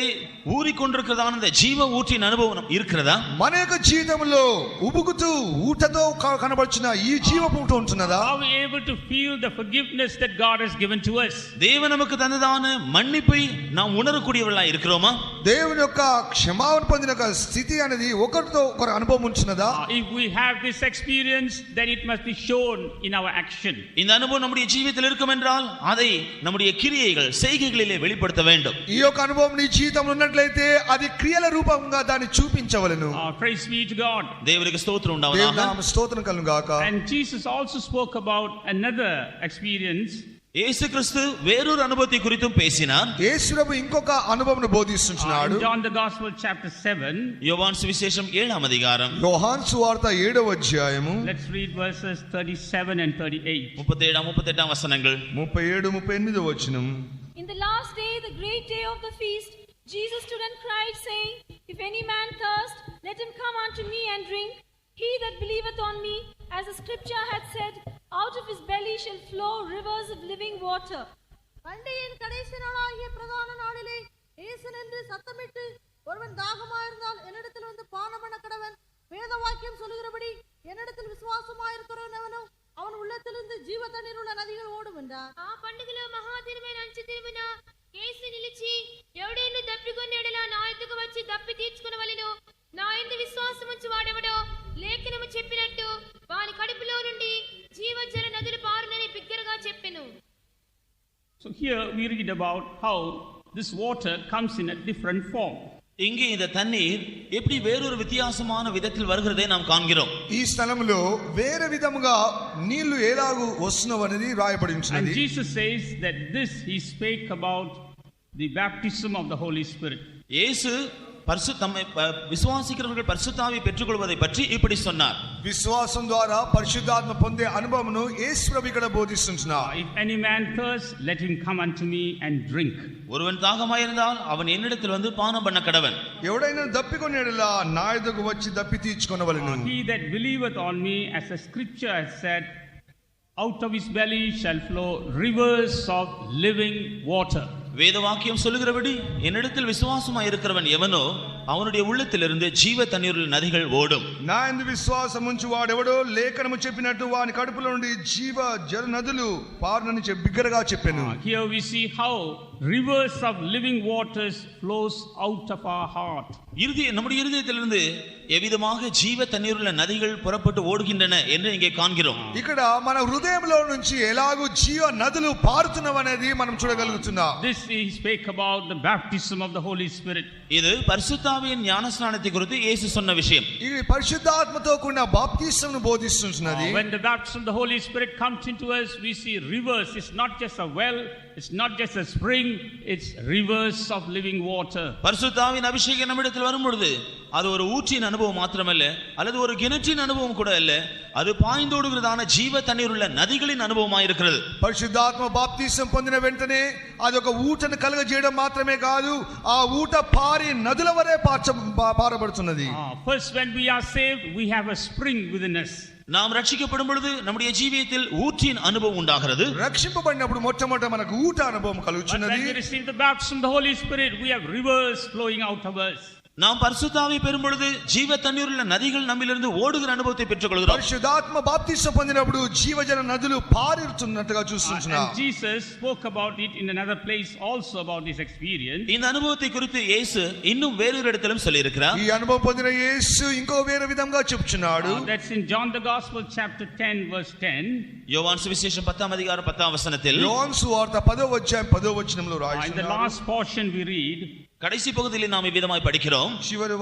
ஊறிக்கொண்டிருக்கிறதான அந்த ஜீவ ஊற்றின் அனுபவம் இருக்கிறதா? మన యొక్క జీవితంలో ఉబుకుతూ ఊటతో కనబడుచున్న ఈ జీవపు ఊట ఉంటున్నదా? Are we able to feel the forgiveness that God has given to us? தேவன் நமக்கு தந்ததான மன்னிப்பை நாம் உணரக்கூடியவர்களாய் இருக்கிறோமா? దేవుని యొక్క క్షమాపణ పొందిన ఒక స్థితి అనేది ఒకరితో ఒకరు అనుభవం ఉంచినదా? If we have this experience, then it must be shown in our action. இந்த அனுபவம் நம்முடைய ஜீவிதத்தில் இருக்கும் என்றால் அதை நம்முடைய கிரியைகள் செய்கைகளிலே வெளிப்படுத்த வேண்டும். ఈ యొక్క అనుభవం నీ జీవితంలో ఉన్నట్లయితే అది క్రియల రూపంగా దాన్ని చూపించవలెను. Praise be to God. தேவனுக்கு ஸ்தோத்திரம் దేవుని உண்டாவதாக. నామ స్తోత్రం కలుగును గాక. And Jesus also spoke about another experience. இயேசு கிறிஸ்து வேறொரு அனுபவத்தை குறித்தும் பேசினார். యేసు ప్రభు ఇంకొక అనుభవమును బోధిస్తున్నాడు. In John the Gospel chapter 7. யோவான் சுவிசேஷம் 7ஆம் அதிகாரம். యోహాను సువార్త 7వ అధ్యాయము. Let's read verses 37 and 38. 37-38 வசனங்கள். 37 38వ వచనం. In the last day, the great day of the feast, Jesus stood and cried, saying, If any man thirst, let him come unto me and drink. He that believeth on me, as the scripture hath said, out of his belly shall flow rivers of living water. பண்டிகையின் கடைசி நாளாகிய பிரதான நாளிலே இயேசு நின்று சத்தமிட்டு, ஒருவன் தாகமாயிருந்தால் என்னிடத்தில் வந்து பானம் பண்ண கடவன். வேத வாக்கியம் சொல்லுகிறபடி என்னிடத்தில் விசுவாசமாயிருக்கிறவன் எவனோ அவன் உள்ளத்திலிருந்து ஜீவ தண்ணீர் உள்ள நதிகள் ஓடும் என்றார். ఆ పండుగలో మహాదినమైన అంచెదినమున యేసు నిలిచి, ఎవడైనా దప్పికొన్న ఎడల నా యొద్దకు వచ్చి దప్పి తీర్చుకొనవలెను. నా యందు విశ్వాసముంచు వాడెవడో లేఖనము చెప్పినట్టు వాని కడుపులో నుండి జీవజల నదులు పారునని బిగ్గరగా చెప్పెను. So here we read about how this water comes in a different form. இங்கே இந்த தண்ணீர் எப்படி வேறொரு வித்தியாசமான விதத்தில் வருகிறதை நாம் காண்கிறோம். ఈ స్థలంలో వేరే విధముగా నీళ్లు ఎలాగూ వస్తున్నవనేది రాయబడి And ఉంచినది. Jesus says that this he spake about the baptism of the Holy Spirit. இயேசு தம்மை விசுவாசிக்கிறவர்கள் பரிசுத்தாவியை பெற்றுக்கொள்வதை பற்றி இப்படி சொன்னார். విశ్వాసం ద్వారా పరిశుద్ధాత్మ పొందే అనుభవమును యేసు ప్రభు ఇక్కడ బోధిస్తున్నాడు. If any man thirst, let him come unto me and drink. ஒருவன் தாகமாயிருந்தால் அவன் என்னிடத்தில் வந்து பானம் பண்ண கடவன். ఎవడైనా దప్పికొనేలా నా యొద్దకు వచ్చి దప్పి తీర్చుకొనవలెను. He that believeth on me, as the scripture has said, out of his belly shall flow rivers of living water. வேத வாக்கியம் சொல்லுகிறபடி என்னிடத்தில் விசுவாசமாய் இருக்கிறவன் எவனோ அவனுடைய உள்ளத்திலிருந்து ஜீவ தண்ணீருள்ள நதிகள் ஓடும். నా యందు విశ్వాసం ఉంచు వాడెవడో లేఖనము చెప్పినట్టు వాని కడుపులో నుండి జీవ జల నదులు పారునని బిగ్గరగా చెప్పెను. Here we see how rivers of living waters flows out of our heart. நம்முடைய இருதயத்திலிருந்து எவ்விதமாக ஜீவ தண்ணீருள்ள நதிகள் புறப்பட்டு ஓடுகின்றன என்று இங்கே காண்கிறோம். ఇక్కడ మన హృదయంలో నుంచి ఎలాగూ జీవ నదులు పారుతున్నవనేది మనం చూడగలుగుతున్నాం. This he spake about the baptism of the Holy Spirit. இது பரிசுத்தாவியின் ஞானஸ்நானத்தை குறித்து இயேசு சொன்ன விஷயம். ఇది పరిశుద్ధాత్మతో కూడిన బాప్తిసంను బోధిస్తున్నది. When the baptism of the Holy Spirit comes into us, we see rivers. It's not just a well, it's not just a spring, it's rivers of living water. பரிசுத்தாவின் அபிஷேகம் நம்மிடத்தில் வரும்பொழுது அது ஒரு ஊற்றின் அனுபவம் மாத்திரமல்ல, அல்லது ஒரு கிணற்றின் அனுபவம் கூட அல்ல, அது பாய்ந்தோடுகிறதான ஜீவ தண்ணீர் உள்ள நதிகளின் அனுபவமாய் இருக்கிறது. పరిశుద్ధాత్మ బాప్తిసం పొందిన వెంటనే అదొక ఊటను కలుగజేయడం మాత్రమే కాదు, ఆ ఊట పారి నదుల వరే పారబడుతున్నది. First, when we are saved, we have a spring within us. நாம் ரட்சிக்கப்படும் பொழுது நம்முடைய ஜீவியத்தில் ஊற்றின் அனுபவம் உண்டாகிறது. రక్షింపబడినప్పుడు మొట్టమొదట మనకు ఊట అనుభవం కలుగుచున్నది. When we receive the baptism of the Holy Spirit, we have rivers flowing out of us. நாம் பரிசுத்தாவை பெறும் பொழுது ஜீவ தண்ணீருள்ள நதிகள் நம்மிலிருந்து ஓடுகிற அனுபவத்தை பெற்றுக்கொள்கிறோம். పరిశుద్ధాత్మ బాప్తిసం పొందినప్పుడు జీవజల నదులు పారుతున్నట్టుగా చూస్తున్నాం. And Jesus spoke about it in another place also about this experience. இந்த அனுபவத்தை குறித்து இயேசு இன்னும் வேறொரு இடத்திலும் சொல்லி இருக்கிறார். ఈ అనుభవం పొందిన యేసు ఇంకో వేరే విధంగా చెప్తున్నాడు. That's in John the Gospel chapter 10 verse 10. யோவான் சுவிசேஷம் 10ஆம் அதிகாரம் 10ஆம் வசனத்தில், యోహాను సువార్త 10వ అధ్యాయం 10వ వచనంలో In the రాయబడింది. last portion we read, கடைசி பகுதியில் நாம் இவ்விதமாய் படிக்கிறோம். చివరి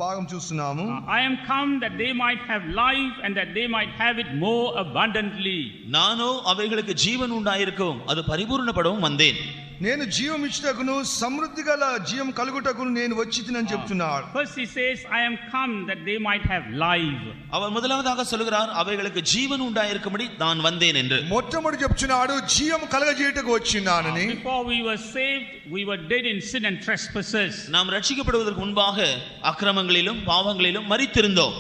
భాగం చూస్తున్నాము. I am come that they might have life and that they might have it more abundantly. நானோ அவைகளுக்கு ஜீவன் உண்டாயிருக்கும், அது பரிபூர்ணப்படவும் வந்தேன். నేను జీవం ఇచ్చుటకును సమృద్ధి గల జీవం కలుగుటకును నేను వచ్చితినని చెప్తున్నాడు. First he says, I am come that they might have life. அவர் முதலாவதாக சொல்கிறார், அவைகளுக்கு ஜீவன் உண்டாயிருக்கும்படி நான் வந்தேன் என்று. మొట్టమొదటి చెప్తున్నాడు జీవం కలగజేయటకు వచ్చినానని. Before we were saved, we were dead in sin and trespasses. நாம் ரட்சிக்கப்படுவதற்கு முன்பாக அக்கிரமங்களிலும் பாவங்களிலும் மரித்திருந்தோம்.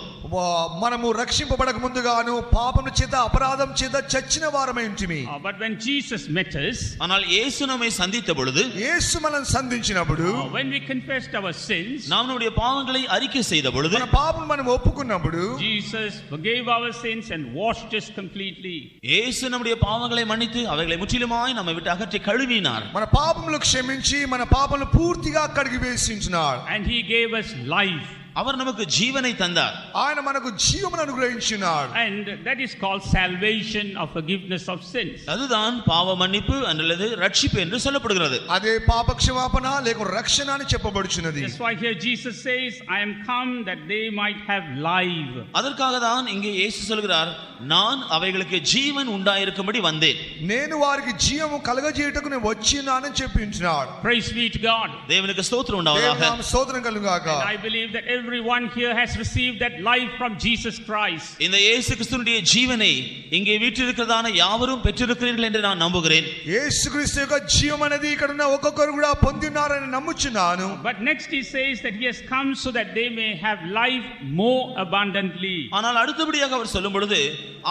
మనము రక్షింపబడక ముందుగాను పాపము చేత అపరాధం చేత చచ్చిన వారమై ఉంటిమి. But when Jesus met us, ஆனால் இயேசு நம்மை சந்தித்த பொழுது, యేసు మనల్ని సంధించినప్పుడు, when we confessed our sins, நாம் நம்முடைய பாவங்களை அறிக்கை செய்த பொழுது, మన పాపం మనం ఒప్పుకున్నప్పుడు, Jesus forgave our sins and washed us completely. இயேசு நம்முடைய பாவங்களை மன்னித்து அவைகளை முற்றிலுமாய் நம்மை விட்டு அகற்றி கழுவினார். మన పాపములు క్షమించి మన పాపములు పూర్తిగా కడిగి వేసించున్నాడు. And he gave us life. அவர் நமக்கு ஜீவனை தந்தார். ఆయన మనకు జీవమును అనుగ్రహించినాడు. And that is called salvation or forgiveness of sins. அதுதான் பாவ மன்னிப்பு அல்லது ரட்சிப்பு என்று சொல்லப்படுகிறது. అదే పాప క్షమాపణ లేక రక్షణ అని చెప్పబడుచున్నది. That's why here Jesus says, I am come that they might have life. அதற்காக தான் இங்கே இயேசு சொல்கிறார், நான் அவைகளுக்கு ஜீவன் உண்டாயிருக்கும்படி வந்தேன். నేను వారికి జీవము కలగజేయుటకు నేను వచ్చినానని చెప్పించున్నాడు. Praise be to God. தேவனுக்கு ஸ்தோத்திரம் உண்டாவதாக. దేవుని స్తోత్రం కలుగుగాక. And I believe that everyone here has received that life from Jesus Christ. இந்த இயேசு கிறிஸ்துவினுடைய ஜீவனை இங்கே வீற்றிருக்கிறதான யாவரும் பெற்றிருக்கிறீர்கள் என்று நான் நம்புகிறேன். యేసుక్రీస్తు యొక్క జీవం అనేది ఇక్కడ ఉన్న ఒక్కొక్కరు కూడా పొందినారని నమ్ముచున్నాను. But next he says that he has come so that they may have life more abundantly. ஆனால் அடுத்தபடியாக அவர் சொல்லும் பொழுது,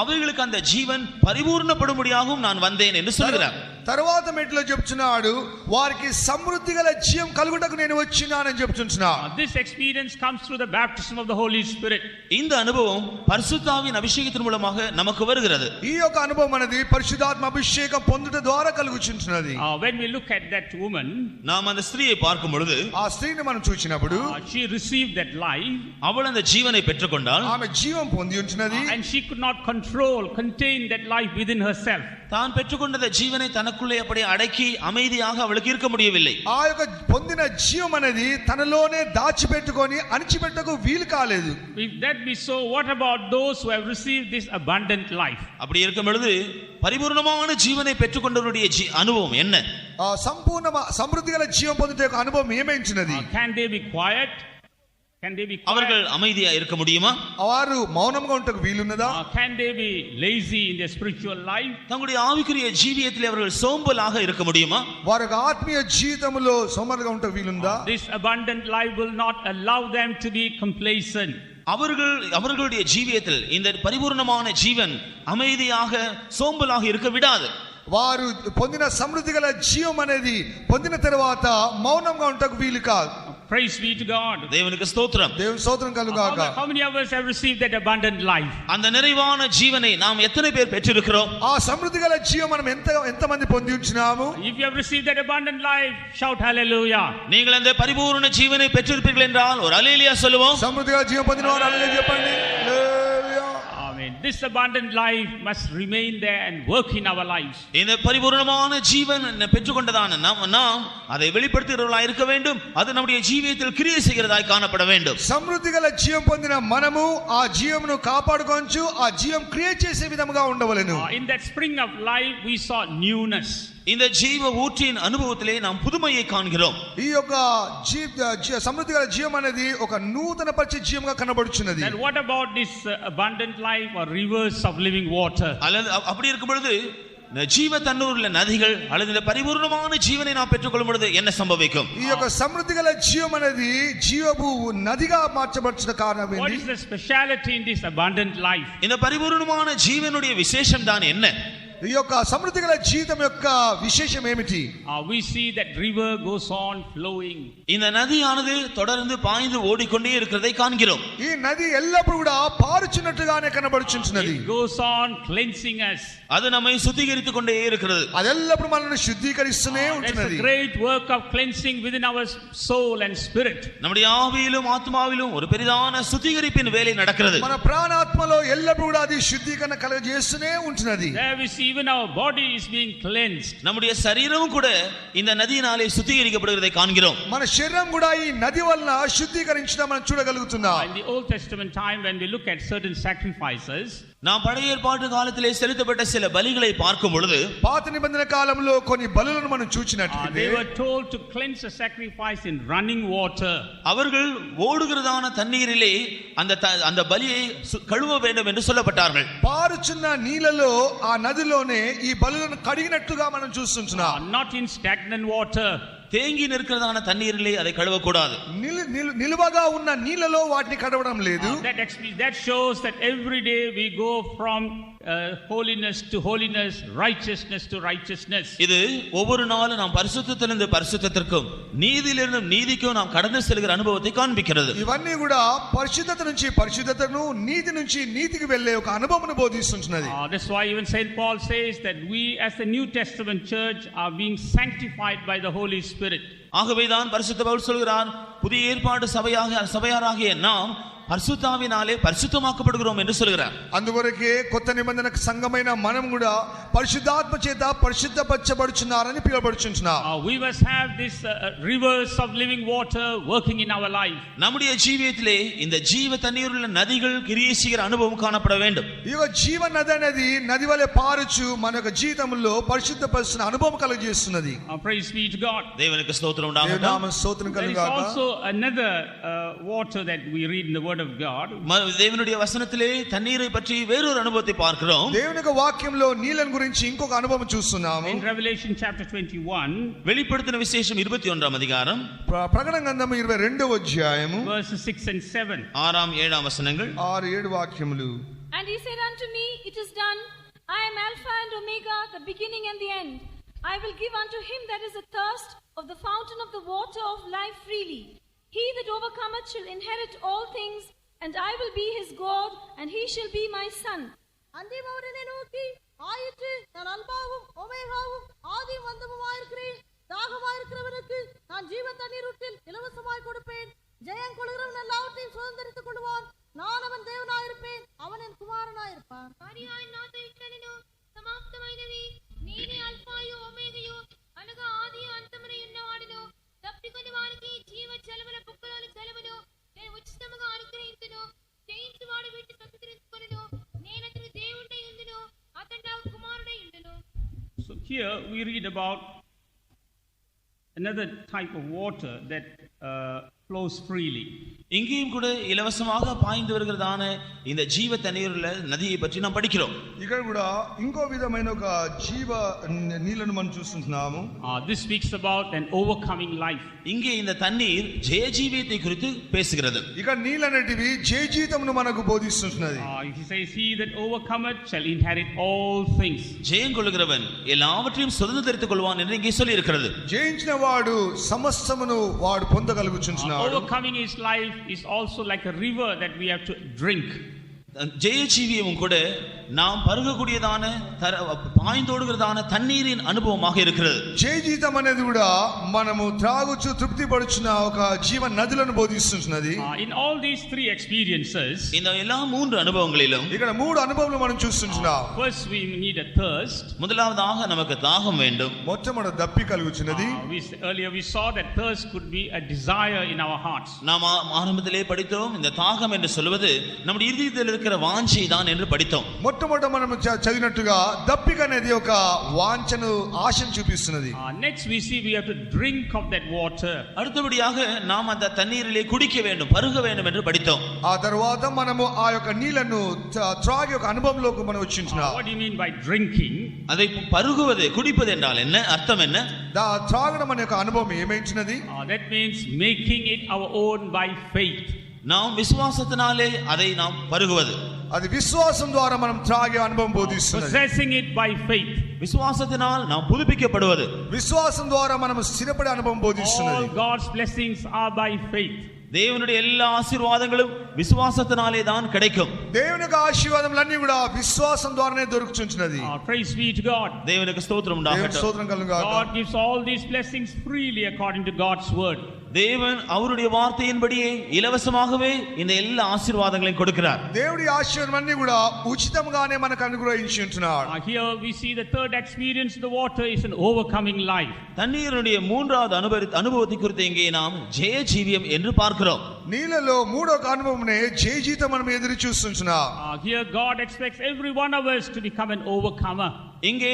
அவைகளுக்கு அந்த ஜீவன் பரிபூர்ணப்படும்படியாகவும் நான் வந்தேன் என்று சொல்கிறார். తర్వాత మెట్లో చెప్తున్నాడు, వారికి సమృద్ధి గల జీవం కలుగుటకు నేను వచ్చినానని చెప్తున్నాడు. This experience comes through the baptism of the Holy Spirit. இந்த அனுபவம் பரிசுத்தாவின் அபிஷேகத்தின் மூலமாக நமக்கு வருகிறது. ఈ యొక్క అనుభవం అనేది పరిశుద్ధాత్మ అభిషేకం పొందుట ద్వారా కలుగుచున్నది. When we look at that woman, நாம் அந்த ஸ்திரீயை பார்க்கும் பொழுது, ఆ స్త్రీని మనం చూసినప్పుడు she received that life. அவள் அந்த ஜீவனை பெற்றுக்கொண்டாள். ఆమె జీవం పొంది ఉంటున్నది. And she could not contain that life within herself. தான் பெற்றுக்கொண்ட ஜீவனை தனக்குள்ளே அப்படியே அடக்கி அமைதியாக அவளுக்கு இருக்க முடியவில்லை. ఆ యొక్క పొందిన జీవం అనేది తనలోనే దాచిపెట్టుకొని అణిచిపెట్టకు వీలు కాలేదు. If that be so, what about those who have received this abundant life? அப்படி இருக்கும் பொழுது பரிபூர்ணமான ஜீவனை பெற்றுக்கொண்டவருடைய அனுபவம் என்ன? సంపూర్ణ సమృద్ధి గల జీవం పొందుట యొక్క అనుభవం ఏమైంచినది? Can they be quiet? அவர்கள் அமைதியா இருக்க முடியுமா? వారు మౌనంగా ఉంటకు వీలున్నదా? Can they be lazy in their spiritual life? தங்களுடைய ஆவிக்குரிய ஜீவியத்தில் அவர்கள் சோம்பலாக இருக்க முடியுமா? వారి ఆత్మీయ జీవితంలో సోమరుగా ఉంటకు వీలుందా? This abundant life will not allow them to be complacent. அவர்களுடைய ஜீவியத்தில் இந்த பரிபூர்ணமான ஜீவன் அமைதியாக சோம்பலாக இருக்க விடாது. వారు పొందిన సమృద్ధి గల జీవం అనేది పొందిన తర్వాత మౌనంగా ఉంటకు వీలు కాదు. Praise be to God. தேவனுக்கு ஸ்தோத்திரம். దేవుని స్తోత్రం కలుగాక. How many of us have received that abundant life? அந்த நிறைவான ஜீவனை நாம் எத்தனை பேர் பெற்றிருக்கிறோம்? ఆ సమృద్ధి గల జీవం మనం ఎంత మంది పొంది ఉంచినాము? If you have received that abundant life, shout hallelujah. நீங்கள் அந்த பரிபூர்ண ஜீவனை பெற்றிருப்பீர்கள் என்றால் ஒரு அல்லேலூயா சொல்லுவோம். సమృద్ధి గల జీవం పొందిన వారు హల్లెలూయా చెప్పండి. హల్లెలూయా. Amen. This abundant life must remain there and work in our lives. இந்த பரிபூர்ணமான ஜீவன் பெற்றுக்கொண்டதான நாம் அதை வெளிப்படுத்துகிறவர்களாய் இருக்க வேண்டும். அது நம்முடைய ஜீவியத்தில் கிரியை செய்கிறதாய் காணப்பட வேண்டும். సమృద్ధి గల జీవం పొందిన మనము ఆ జీవమును కాపాడుకొంచు ఆ జీవం క్రియేట్ చేసే విధముగా ఉండవలెను. In that spring of life we saw newness. இந்த ஜீவ ஊற்றின் அனுபவத்திலே நாம் புதுமையை காண்கிறோம். ఈ యొక్క సమృద్ధి గల జీవం అనేది ఒక నూతన పరిచే జీవంగా కనబడుచున్నది. And what about this abundant life or rivers of living water? அல்லது அப்படி இருக்கும் பொழுது ஜீவ தண்ணீருள்ள நதிகள் அல்லது இந்த பரிபூர்ணமான ஜீவனை நாம் பெற்றுக்கொள்ளும் பொழுது என்ன சம்பவிக்கும்? ఈ యొక్క సమృద్ధి గల జీవం అనేది జీవపు నదిగా మార్చబడుచున్న కారణం ఏంటి? What is the speciality in this abundant life? இந்த பரிபூர்ணமான ஜீவனுடைய விசேஷம் தான் என்ன? ఈ యొక్క సమృద్ధి గల జీవితం యొక్క విశేషం ఏమిటి? We see that river goes on flowing. இந்த நதியானது தொடர்ந்து பாய்ந்து ஓடிக்கொண்டே இருக்கிறதை காண்கிறோம். ఈ నది ఎల్లప్పుడూ కూడా పారుచున్నట్టుగానే కనబడుచున్నది. It goes on cleansing us. அது நம்மை சுத்திகரித்துக் கொண்டே இருக்கிறது. అది ఎల్లప్పుడూ మనల్ని శుద్ధీకరిస్తూనే ఉంటున్నది. It's a great work of cleansing within our soul and spirit. நம்முடைய ஆவியிலும் ஆத்மாவிலும் ஒரு பெரிதான சுத்திகரிப்பின் வேலை நடக்கிறது. మన ప్రాణాత్మలో ఎల్లప్పుడూ కూడా అది శుద్ధీకరణ కలుగజేస్తూనే ఉంటున్నది. There we see even our body is being cleansed. நம்முடைய சரீரமும் கூட இந்த நதியினாலே சுத்திகரிக்கப்படுகிறதை காண்கிறோம். మన శరీరం కూడా ఈ నది వలన శుద్ధీకరించడం మనం చూడగలుగుతున్నాం. In the Old Testament time when we look at certain sacrifices, நாம் பழைய ஏற்பாட்டு காலத்திலே செலுத்தப்பட்ட சில பலிகளை பார்க்கும் பொழுது పాత నిబంధన కాలంలో కొన్ని బలులను మనం చూచినట్లయితే they were told to cleanse a sacrifice in running water. அவர்கள் ஓடுகிறதான தண்ணீரிலே அந்த பலியை கழுவ வேண்டும் என்று சொல்லப்பட்டார்கள். పారుచున్న నీళ్ళలో ఆ నదిలోనే ఈ బలులను కడిగినట్టుగా మనం చూస్తున్నాం. Not in stagnant water. தேங்கி நிற்கிறதான தண்ணீரிலே அதை கழுவக்கூடாது. నిలువగా ఉన్న నీళ్ళలో వాటిని కడవడం లేదు. That shows that every day we go from holiness to holiness, righteousness to righteousness. இது ஒவ்வொரு நாளும் நாம் பரிசுத்தத்திலிருந்து பரிசுத்தத்திற்கும் நீதியிலிருந்து நீதிக்கும் நாம் கடந்து செல்கிற அனுபவத்தை காண்பிக்கிறது. ఇవన్నీ కూడా పరిశుద్ధత నుంచి పరిశుద్ధతను, నీతి నుంచి నీతికి వెళ్ళే ఒక అనుభవమును బోధిస్తున్నది. That's why even Saint Paul says that we as the New Testament church are being sanctified by the Holy Spirit. ஆகவேதான் பரிசுத்த பவுல் சொல்கிறார், புதிய ஏற்பாடு சபையாராகிய நாம் పరిశుద్ధావినాలే పరిశుద్ధమాకబడుகிறோம் என்று சொல்கிறார். అందువరకే కొత్త నిబంధన సంఘమైన మనం కూడా పరిశుద్ధాత్మ చేత పరిశుద్ధపరచబడుచున్నారని పిలువబడుచున్నాం. We must have this rivers of living water working in our life. நம்முடைய ஜீவியத்திலே இந்த ஜீவ தண்ணீருள்ள நதிகள் கிரியை செய்கிற அனுபவம் காணப்பட வேண்டும். ఈ జీవ నది అనేది నది వలె పారుచు మన యొక్క జీవితంలో పరిశుద్ధపరుస్తున్న అనుభవం కలుగజేస్తున్నది. Praise be to God. దేవునికి స్తోత్రం ఉండాలి. నామ స్తోత్రం కలుగాక. There is also another water that we read in the word of God. దేవునియ వచనத்திலே తన్నీரை పற்றி వేరొక అనుభవத்தை பார்க்கிறோம். దేవుని యొక్క వాక్యంలో నీళ్ళను గురించి ఇంకొక అనుభవం చూస్తున్నాము. In Revelation chapter 21, வெளிப்படுத்தின விசேஷம் 21ஆம் அதிகாரம், ప్రకటన గ్రంథం 22వ అధ్యాయము verses 6 and 7. 6 7 వచనங்கள். 6-7 వాక్యములు. And he said unto me, It is done. I am Alpha and Omega, the beginning and the end. I will give unto him that is athirst of the fountain of the water of life freely. He that overcometh shall inherit all things, and I will be his God, and he shall be my son. அன்றியும் அவர் என்னை நோக்கி, ஆயிற்று, நான் அல்பாவும் ஒமேகாவும் ஆதியும் அந்தமுமாயிருக்கிறேன். தாகமாயிருக்கிறவனுக்கு நான் ஜீவ தண்ணீர் ஊற்றில் இலவசமாய் கொடுப்பேன். ஜெயம் கொள்கிறவன் எல்லாவற்றையும் சுதந்தரித்துக் கொள்வான். நான் அவன் தேவனாயிருப்பேன், அவன் என் குமாரனாயிருப்பான். కార్యాన్ని నాతో ఇట్లనెను, సమాప్తమైనవి. నేనే అల్ఫాయు ఒమేగయు, అనగా ఆదియు అంతమునై ఉన్నవాడును. తప్పికొని వారికి జీవ జలముల బుగ్గలోని జలమును నేను ఉచితముగా అనుగ్రహించును. జయించువాడు వీటిని స్వతంత్రించుకొనును. నేను అతనికి దేవుడై ఉండును, అతడు నాకు కుమారుడై ఉండును. So here we read about another type of water that flows freely. இங்கேயும் கூட இலவசமாக பாய்ந்து வருகிறதான இந்த ஜீவ தண்ணீருள்ள நதியை பற்றி நாம் படிக்கிறோம். ఇక్కడ కూడా ఇంకో విధమైన ఒక జీవ నీళ్ళను మనం చూస్తున్నాము. This speaks about an overcoming life. இங்கே இந்த தண்ணீர் ஜெய ஜீவியத்தை குறித்து பேசுகிறது. ఇక నీళ్ళనేటివి జయ జీవితమును మనకు బోధిస్తున్నది. He says, he that overcometh shall inherit all things. ஜெயம் கொள்கிறவன் எல்லாவற்றையும் சுதந்தரித்துக் கொள்வான் என்று இங்கே சொல்லி இருக்கிறது. జయించిన వాడు సమస్తమును వాడు పొందగలుగుచున్నాడు. Overcoming his life is also like a river that we have to drink. ஜெய ஜீவியமும் கூட நாம் பருகக்கூடியதான பாய்ந்தோடுகிறதான தண்ணீரின் அனுபவமாக இருக்கிறது. జయ జీవితం అనేది కూడా మనము త్రాగుచు తృప్తి పడుచున్న ఒక జీవ నదులను బోధిస్తున్నది. In all these three experiences, இந்த எல்லா மூன்று அனுபவங்களிலும் ఇక్కడ మూడు అనుభవాలు మనం చూస్తున్నాం. first we need a thirst. முதலாவதாக நமக்கு தாகம் வேண்டும். మొట్టమొదట దప్పి కలుగుచున్నది. Earlier we saw that thirst could be a desire in our hearts. நாம் ஆரம்பத்திலே படித்தோம், இந்த தாகம் என்று சொல்வது நம்முடைய இதயத்தில் இருக்கிற வாஞ்சை தான் என்று படித்தோம். మొట్టమొదట మనం చదివినట్టుగా దప్పిక అనేది ఒక వాంఛను ఆశను చూపిస్తున్నది. Next we see we have to drink of that water. அடுத்தபடியாக நாம் அந்த தண்ணீரிலே குடிக்க வேண்டும், பருக வேண்டும் என்று படித்தோம். ఆ తర్వాత మనము ఆ యొక్క నీళ్లను త్రాగి ఒక అనుభవంలోకి మనం వచ్చించున్నాం. What do you mean by drinking? அதை பருகுவது, குடிப்பது என்றால் என்ன, அர்த்தம் என்ன? త్రాగడం అనే ఒక అనుభవం ఏమైంచినది? That means making it our own by faith. நாம் விசுவாசத்தினாலே அதை நாம் பருகுவது. అది విశ్వాసం ద్వారా మనం త్రాగే అనుభవం బోధిస్తున్నది. Possessing it by faith. விசுவாசத்தினால் நாம் புதுப்பிக்கப்படுவது. విశ్వాసం ద్వారా మనం స్థిరపడే అనుభవం బోధిస్తున్నది. All God's blessings are by faith. தேவனுடைய எல்லா ஆசீர்வாதங்களும் விசுவாசத்தினாலே தான் கிடைக்கும். దేవుని యొక్క ఆశీర్వాదములన్నీ కూడా విశ్వాసం ద్వారానే దొరుకుచున్నది. Praise be to God. தேவனுக்கு ஸ்தோத்திரம் உண்டாகட்டும். స్తోత్రం కలుగుగాక. God gives all these blessings freely according to God's word. தேவன் அவருடைய வார்த்தையின்படியே இலவசமாகவே இந்த எல்லா ஆசீர்வாதங்களையும் கொடுக்கிறார். దేవుడి ఆశీర్వాదమన్నీ కూడా ఉచితంగానే మనకు అనుగ్రహించి ఉంటున్నాడు. Here we see the third experience of the water is an overcoming life. தண்ணீருடைய மூன்றாவது அனுபவத்தை குறித்து இங்கே நாம் ஜெய ஜீவியம் என்று பார்க்கிறோம். నీళ్ళలో మూడో అనుభవమునే జయ జీవితం మనం ఎదురు చూస్తున్నాం. Here God expects every one of us to become an overcomer. இங்கே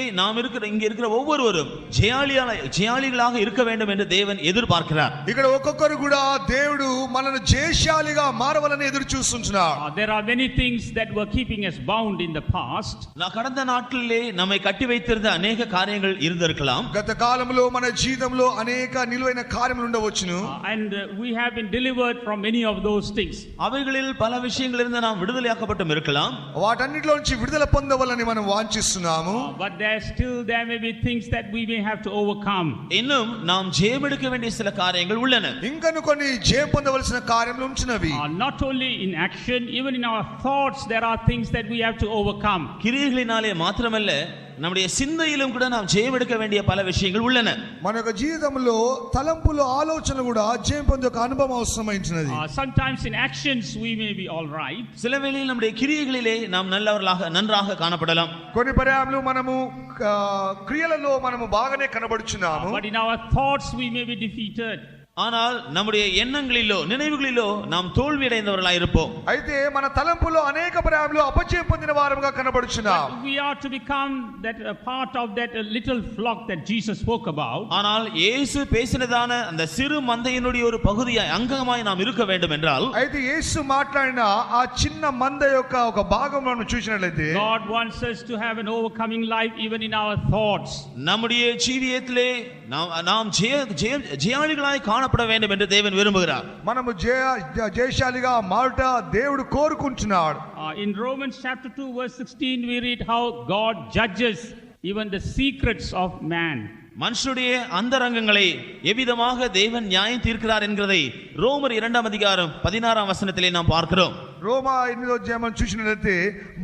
இங்க இருக்கிற ஒவ்வொருவரும் ஜெயாளிகளாக இருக்க வேண்டும் என்று தேவன் எதிர்பார்க்கிறார். ఇక్కడ ఒక్కొక్కరు కూడా దేవుడు మనల్ని జయశాలిగా మారవాలని ఎదురు చూస్తున్నాడు. There are many things that were keeping us bound in the past. கடந்த நாட்களிலே நம்மை கட்டி வைத்திருந்த अनेक காரியங்கள் இருந்திருக்கலாம். గత కాలంలో మన జీవితంలో అనేక నిలువైన కార్యములు ఉండవచ్చును. And we have been delivered from many of those things. அவைகளில் பல விஷயங்களிலிருந்து நாம் விடுதலையாக்கப்பட்டும் இருக்கலாம். వాటన్నిటిలో నుంచి విడుదల పొందవాలని మనం వాంఛిస్తున్నాము. But there may be things that we may have to overcome. இன்னும் நாம் ஜெயம் எடுக்க வேண்டிய சில காரியங்கள் உள்ளன. ఇంకను కొన్ని జయం పొందవలసిన కార్యములు ఉంచునవి. Not only in action, even in our thoughts there are things that we have to overcome. கிரியைகளினாலே மாத்திரமல்ல நம்முடைய சிந்தையிலும் கூட நாம் ஜெயம் எடுக்க வேண்டிய பல விஷயங்கள் உள்ளன. మన యొక్క జీవితంలో తలంపులు ఆలోచనలు కూడా జయం పొందే ఒక అనుభవం అవసరమైనది. Sometimes in actions we may be all right. சில வேளையில் நம்முடைய கிரியைகளிலே நாம் நன்றாக காணப்படலாம். కొన్ని పర్యాయాలు మనము క్రియలలో మనము బాగానే కనబడుచున్నాము. But in our thoughts we may be defeated. ஆனால் நம்முடைய எண்ணங்களிலோ நினைவுகளிலோ நாம் தோல்வி அடைந்தவர்களாய் இருப்போம். అయితే మన తలంపులో అనేక పర్యాయాలు అపజయం పొందిన వారముగా కనబడుచున్నాం. We are to become that part of that little flock that Jesus spoke about. ஆனால் இயேசு பேசினதான அந்த சிறு மந்தையினுடைய ஒரு பகுதியாய் அங்கமாய் நாம் இருக்க வேண்டும் என்றால், అయితే యేసు మాట్లాడిన ఆ చిన్న మంద యొక్క ఒక భాగం మనం చూసినట్లయితే God wants us to have an overcoming life even in our thoughts. நம்முடைய ஜீவியத்திலே நாம் ஜெயாளிகளாய் காணப்பட வேண்டும் என்று தேவன் விரும்புகிறார். మనము జయశాలిగా మారుట దేవుడు కోరుకుంటున్నాడు. In Romans chapter 2 verse 16 we read how God judges even the secrets of man. மனுஷனுடைய அந்தரங்கங்களை எவ்விதமாக தேவன் நியாயம் தீர்க்கிறார் என்கிறதை ரோமர் 2 அதிகாரம் 16 வசனத்திலே நாம் பார்க்கிறோம். రోమా 8వ అధ్యాయం చూసినట్లయితే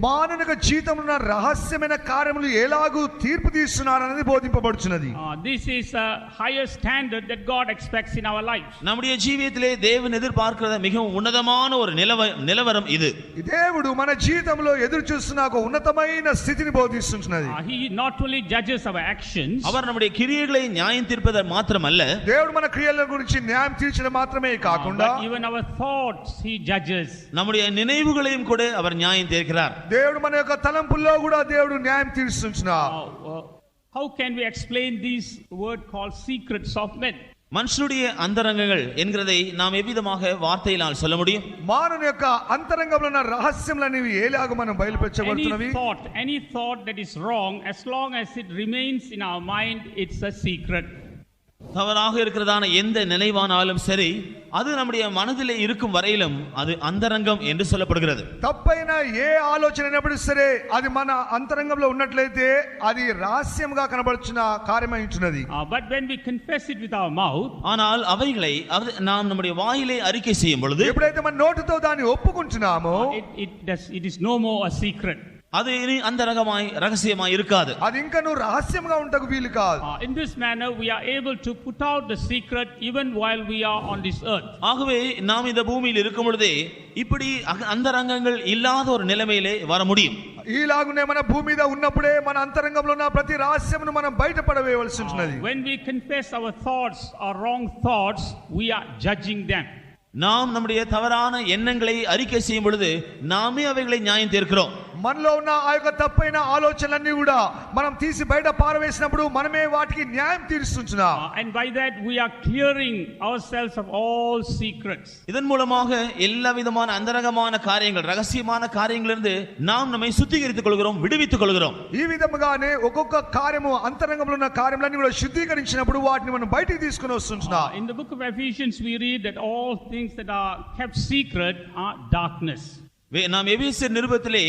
మానవ జీవితంలో రహస్యమైన కార్యములు ఎలాగూ తీర్పు తీస్తున్నారనేది బోధింపబడుచున్నది. This is a higher standard that God expects in our lives. நம்முடைய ஜீவியத்திலே தேவன் எதிர்பார்க்கிற மிகவும் உன்னதமான ஒரு நிலவரம் இது. దేవుడు మన జీవితంలో ఎదురు చూస్తున్న ఒక ఉన్నతమైన స్థితిని బోధిస్తున్నది. He not only judges our actions, அவர் நம்முடைய கிரியைகளை நியாயம் தீர்ப்பது மாத்திரமல்ல, దేవుడు మన క్రియల గురించి న్యాయం తీర్చడం మాత్రమే కాకుండా even our thoughts he judges. நம்முடைய நினைவுகளையும் கூட அவர் நியாயம் தீர்க்கிறார். దేవుడు మన యొక్క తలంపుల్లో కూడా దేవుడు న్యాయం తీరుస్తున్నాడు. How can we explain this word called secrets of men? மனுஷனுடைய அந்தரங்கங்கள் என்கிறதை நாம் எவ்விதமாக வார்த்தையினால் சொல்ல முடியும்? మానవ యొక్క అంతరంగంలో ఉన్న రహస్యములనేవి ఎలాగ మనం బయలుపెట్టబడుతున్నవి? Any thought that is wrong, as long as it remains in our mind, it's a secret. தவறாக இருக்கிறதான எந்த நினைவானாலும் சரி, அது நம்முடைய மனதிலே இருக்கும் வரையிலும் அது அந்தரங்கம் என்று சொல்லப்படுகிறது. తప్పైన ఏ ఆలోచన అయినప్పుడు సరే అది మన అంతరంగంలో ఉన్నట్లయితే అది రహస్యంగా కనబడుచున్న కార్యమై ఉంటున్నది. But when we confess it with our mouth, ஆனால் அவைகளை நாம் நம்முடைய வாயிலே அறிக்கை செய்யும் பொழுது, ఎప్పుడైతే మన నోటితో దాన్ని ఒప్పుకుంటున్నామో it is no more a secret. அது இனி அந்தரங்கமாய் ரகசியமாய் இருக்காது. అది ఇంకను రహస్యంగా ఉండకు వీలు కాదు. In this manner we are able to put out the secret even while we are on this earth. ஆகவே நாம் இந்த பூமியில் இருக்கும் பொழுதே இப்படி அந்தரங்கங்கள் இல்லாத ஒரு நிலைமையிலே வர முடியும். ఈలాగునే మన భూమి మీద ఉన్నప్పుడే మన అంతరంగంలో ఉన్న ప్రతి రహస్యమును మనం బయటపడవేయవలసి ఉంటున్నది. When we confess our thoughts or wrong thoughts, we are judging them. நாம் நம்முடைய தவறான எண்ணங்களை அறிக்கை செய்யும் பொழுது நாமே அவைகளை நியாயம் தீர்க்கிறோம். మనలో ఉన్న ఆ యొక్క తప్పైన ఆలోచనలన్నీ కూడా మనం తీసి బయట పారవేసినప్పుడు మనమే వాటికి న్యాయం తీరుస్తున్నాం. And by that we are clearing ourselves of all secrets. இதன் மூலமாக எல்லா விதமான அந்தரங்கமான காரியங்கள், ரகசியமான காரியங்களிலிருந்து நாம் நம்மை சுத்திகரித்துக் கொள்கிறோம், விடுவித்துக் கொள்கிறோம். ఈ విధముగానే ఒక్కొక్క కార్యము అంతరంగంలో ఉన్న కార్యములన్నీ కూడా శుద్ధీకరించినప్పుడు వాటిని మనం బయటికి తీసుకొని వస్తున్నాం. In the book of Ephesians we read that all things that are kept secret are darkness. நாம் எபேசியர் நிருபத்திலே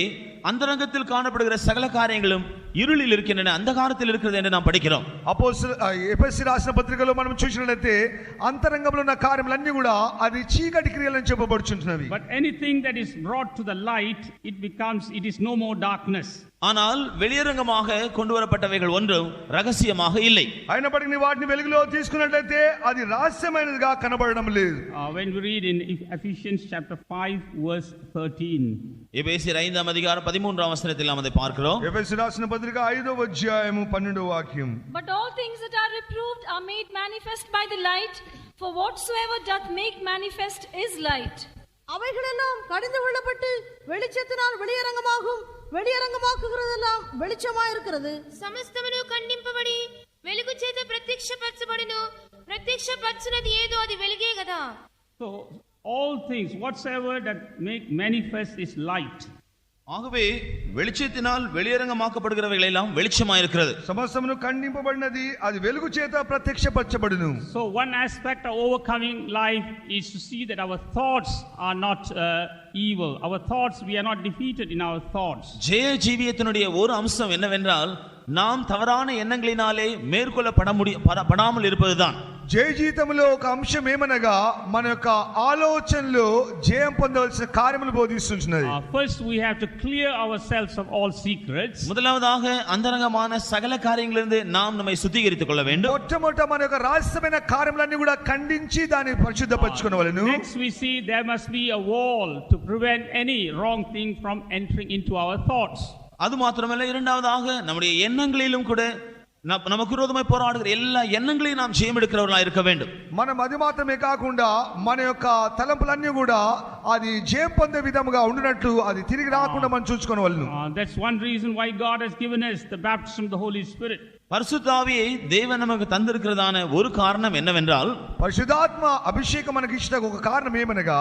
அந்தரங்கத்தில் காணப்படுகிற சகல காரியங்களும் இருளில் இருக்கின்றன, அந்தகாரத்தில் இருக்கிறது என்று நாம் படிக்கிறோம். ఎఫెసీ రాసిన పత్రికలో మనం చూసినట్లయితే అంతరంగంలో ఉన్న కార్యములన్నీ కూడా అది చీకటి క్రియలని చెప్పబడుచున్నవి. But anything that is brought to the light, it is no more darkness. ஆனால் வெளியரங்கமாக கொண்டு வரப்பட்டவைகள் ஒன்றும் ரகசியமாக இல்லை. అయినప్పటికీ వాటిని వెలుగులో తీసుకున్నట్లయితే అది రహస్యమైనదిగా కనబడడం లేదు. When we read in Ephesians chapter 5 verse 13, எபேசியர் 5 அதிகாரம் 13 வசனத்தில் நாம் அதை பார்க்கிறோம். ఎఫెసీ రాసిన పత్రిక 5వ అధ్యాయము 12వ వాక్యం. But all things that are reproved are made manifest by the light, For whatsoever doth make manifest is light. அவைகளெல்லாம் கடிந்து கொள்ளப்பட்டு வெளிச்சத்தினால் வெளியரங்கமாகும், வெளியரங்கமாக்குகிறதெல்லாம் வெளிச்சமாயிருக்கிறது. సమస్తమును ఖండింపబడి వెలుగు చేత ప్రత్యక్షపరచబడును. ప్రత్యక్షపరచునది ఏదో అది వెలుగే కదా. So all things whatsoever that make manifest is light. ஆகவே வெளிச்சத்தினால் வெளியரங்கமாக்கப்படுகிறவைகள் எல்லாம் வெளிச்சமாயிருக்கிறது. సమస్తమును ఖండింపబడినది అది వెలుగు చేత ప్రత్యక్షపరచబడును. So one aspect of overcoming life is to see that our thoughts are not evil. Our thoughts, we are not defeated in our thoughts. ஜெய ஜீவியத்தினுடைய ஒரு அம்சம் என்னவென்றால் நாம் தவறான எண்ணங்களினாலே மேற்கொள்ளப்படாமல் இருப்பதுதான். జయ జీవితంలో ఒక అంశం ఏమనగా మన యొక్క ఆలోచనలో జయం పొందవలసిన కార్యములు బోధిస్తున్నది. First we have to clear ourselves of all secrets. முதலாவதாக அந்தரங்கமான சகல காரியங்களிலிருந்து நாம் நம்மை சுத்திகரித்துக் கொள்ள வேண்டும். మొట్టమొదట మన యొక్క రహస్యమైన కార్యములన్నీ కూడా ఖండించి దాన్ని పరిశుద్ధపరచుకొనవలెను. Next we see there must be a wall to prevent any wrong thing from entering into our thoughts. அது மாத்திரமல்ல, இரண்டாவதாக நம்முடைய எண்ணங்களிலும் கூட நமக்கு விரோதமாய் போராடுகிற எல்லா எண்ணங்களையும் நாம் ஜெயம் எடுக்கிறவர்களாக இருக்க வேண்டும். మనం అది మాత్రమే కాకుండా మన యొక్క తలంపులన్నీ కూడా అది జయం పొందే విధముగా ఉండినట్లు అది తిరిగి రాకుండా మనం చూసుకోవలెను. That's one reason why God has given us the baptism of the Holy Spirit. பரிசுத்த ஆவியை தேவன் நமக்கு தந்திருக்கிறதான ஒரு காரணம் என்னவென்றால், పరిశుద్ధాత్మ అభిషేకం మనకి ఇచ్చిన ఒక కారణం ఏమనగా,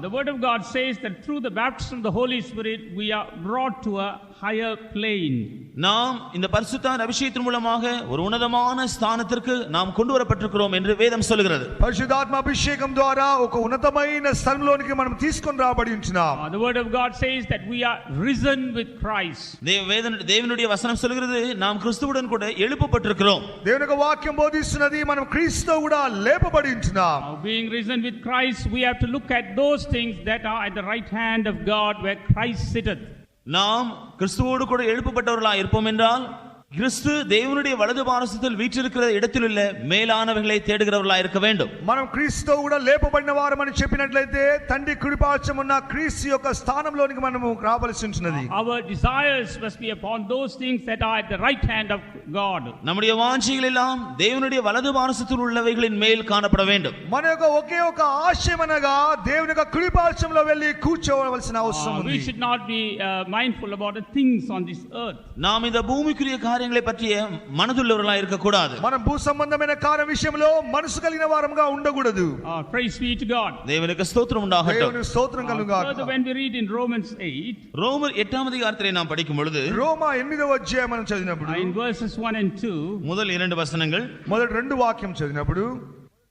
the word of God says that through the baptism of the Holy Spirit we are brought to a higher plane. நாம் இந்த பரிசுத்த அபிஷேகத்தின் மூலமாக ஒரு உன்னதமான ஸ்தானத்திற்கு நாம் கொண்டு வரப்பட்டிருக்கிறோம் என்று வேதம் சொல்கிறது. పరిశుద్ధాత్మ అభిషేకం ద్వారా ఒక ఉన్నతమైన స్థలంలోనికి మనం తీసుకొని రాబడి ఉంటున్నాం. The word of God says that we are risen with Christ. தேவனுடைய வசனம் சொல்கிறது நாம் கிறிஸ்துவுடன் கூட எழுப்பப்பட்டிருக்கிறோம். దేవుని యొక్క వాక్యం బోధిస్తున్నది మనం క్రీస్తుతో కూడా లేపబడి ఉంటున్నాం. Being risen with Christ, we have to look at those things that are at the right hand of God where Christ sitteth. நாம் கிறிஸ்துவோடு கூட எழுப்பப்பட்டவர்களாக இருப்போம் என்றால் கிறிஸ்து தேவனுடைய வலது பாரசத்தில் வீற்றிருக்கிற இடத்தில் உள்ள மேலானவைகளை தேடுகிறவர்களாக இருக்க வேண்டும். మనం క్రీస్తుతో కూడా లేపబడిన వారమని చెప్పినట్లయితే తండ్రి కుడిపార్శ్వం ఉన్న క్రీస్తు యొక్క స్థానంలోనికి మనము రావాల్సి ఉంటున్నది. Our desires must be upon those things that are at the right hand of God. நம்முடைய வாஞ்சைகள் எல்லாம் தேவனுடைய வலது பாரசத்தில் உள்ளவைகளின் மேல் காணப்பட வேண்டும். మన యొక్క ఒకే ఒక ఆశయం అనగా దేవుని యొక్క కుడిపార్శ్వంలో వెళ్ళి కూర్చోవలసిన అవసరం ఉంది. We should not be mindful about the things on this earth. நாம் இந்த பூமிக்குரிய காரியங்களை பற்றிய மனதுள்ளவர்களாக இருக்க கூடாது. మనం భూ సంబంధమైన కార్య విషయంలో మనసు కలిగిన వారముగా ఉండకూడదు. Praise be to God. தேவனுக்கு ஸ்தோத்திரம் உண்டாகட்டும். దేవునికి స్తోత్రం కలుగుగాక. Further, when we read in Romans 8, ரோமர் 8ஆம் அதிகாரத்திலே நாம் படிக்கும் பொழுது, రోమా 8వ అధ్యాయం మనం చదివినప్పుడు in verses 1 and 2, முதல் 2 வசனங்கள், మొదటి 2 వాక్యం చదివినప్పుడు,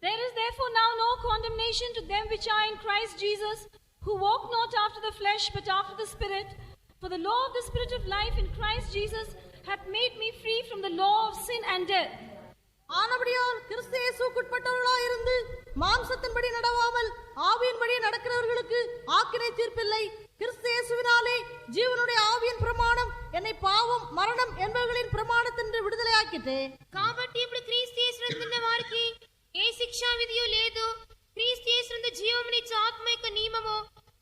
There is therefore now no condemnation to them which are in Christ Jesus, who walk not after the flesh but after the Spirit. For the law of the Spirit of life in Christ Jesus hath made me free from the law of sin and death. ஆனபடியால் கிறிஸ்து இயேசுவுக்குட்பட்டவர்களாய் இருந்து மாம்சத்தின்படி நடவாமல் ஆவியின்படி நடக்கிறவர்களுக்கு ஆக்கினை தீர்ப்பில்லை. கிறிஸ்து இயேசுவினாலே ஜீவனுடைய ஆவியின் பிரமாணம் என்னை பாவம் மரணம் என்பவைகளின் பிரமாணத்தின்று విడుదలయాకితే. కాబట్టి ఇప్పుడు క్రీస్తు యేసునందున్న వారికి ఏ శిక్షా విధియు లేదు. క్రీస్తు యేసునందు జీవమునిచ్చు ఆత్మ యొక్క నియమము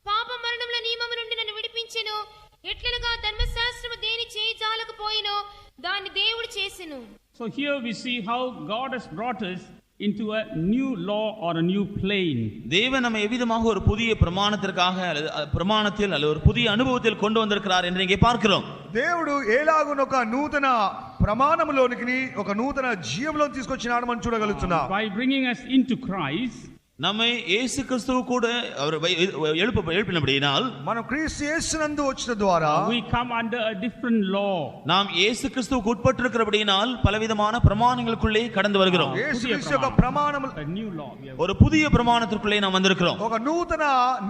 పాప మరణముల నియమము నుండి నన్ను విడిపించెను. ఎట్లనగా ధర్మశాస్త్రము దేని చేయజాలకపోయినో దాన్ని దేవుడు చేసెను. so here we see how God has brought us into a new law or a new plane. தேவன் நம்மை எவ்விதமாக ஒரு புதிய பிரமாணத்திற்காக பிரமாணத்தில் அல்லது ஒரு புதிய அனுபவத்தில் கொண்டு வந்திருக்கிறார் என்று இங்கே பார்க்கிறோம். దేవుడు ఏలాగున ఒక నూతన ప్రమాణములోనికి ఒక నూతన జీవంలో తీసుకొచ్చినాడు మనం చూడగలుగుతున్నాం. By bringing us into Christ, நம்மை இயேசு கிறிஸ்துவு கூட அவர் எழுப்பினபடியினால் మనం క్రీస్తు యేసునందు వచ్చిన ద్వారా we come under a different law. நாம் இயேசு கிறிஸ்துவுக்கு உட்பட்டிருக்கிறபடியினால் பலவிதமான பிரமாணங்களுக்குள்ளே கடந்து வருகிறோம். యేసు క్రీస్తు యొక్క ప్రమాణములు A new law. ஒரு புதிய பிரமாணத்திற்குள்ளே நாம் வந்திருக்கிறோம். ఒక నూతన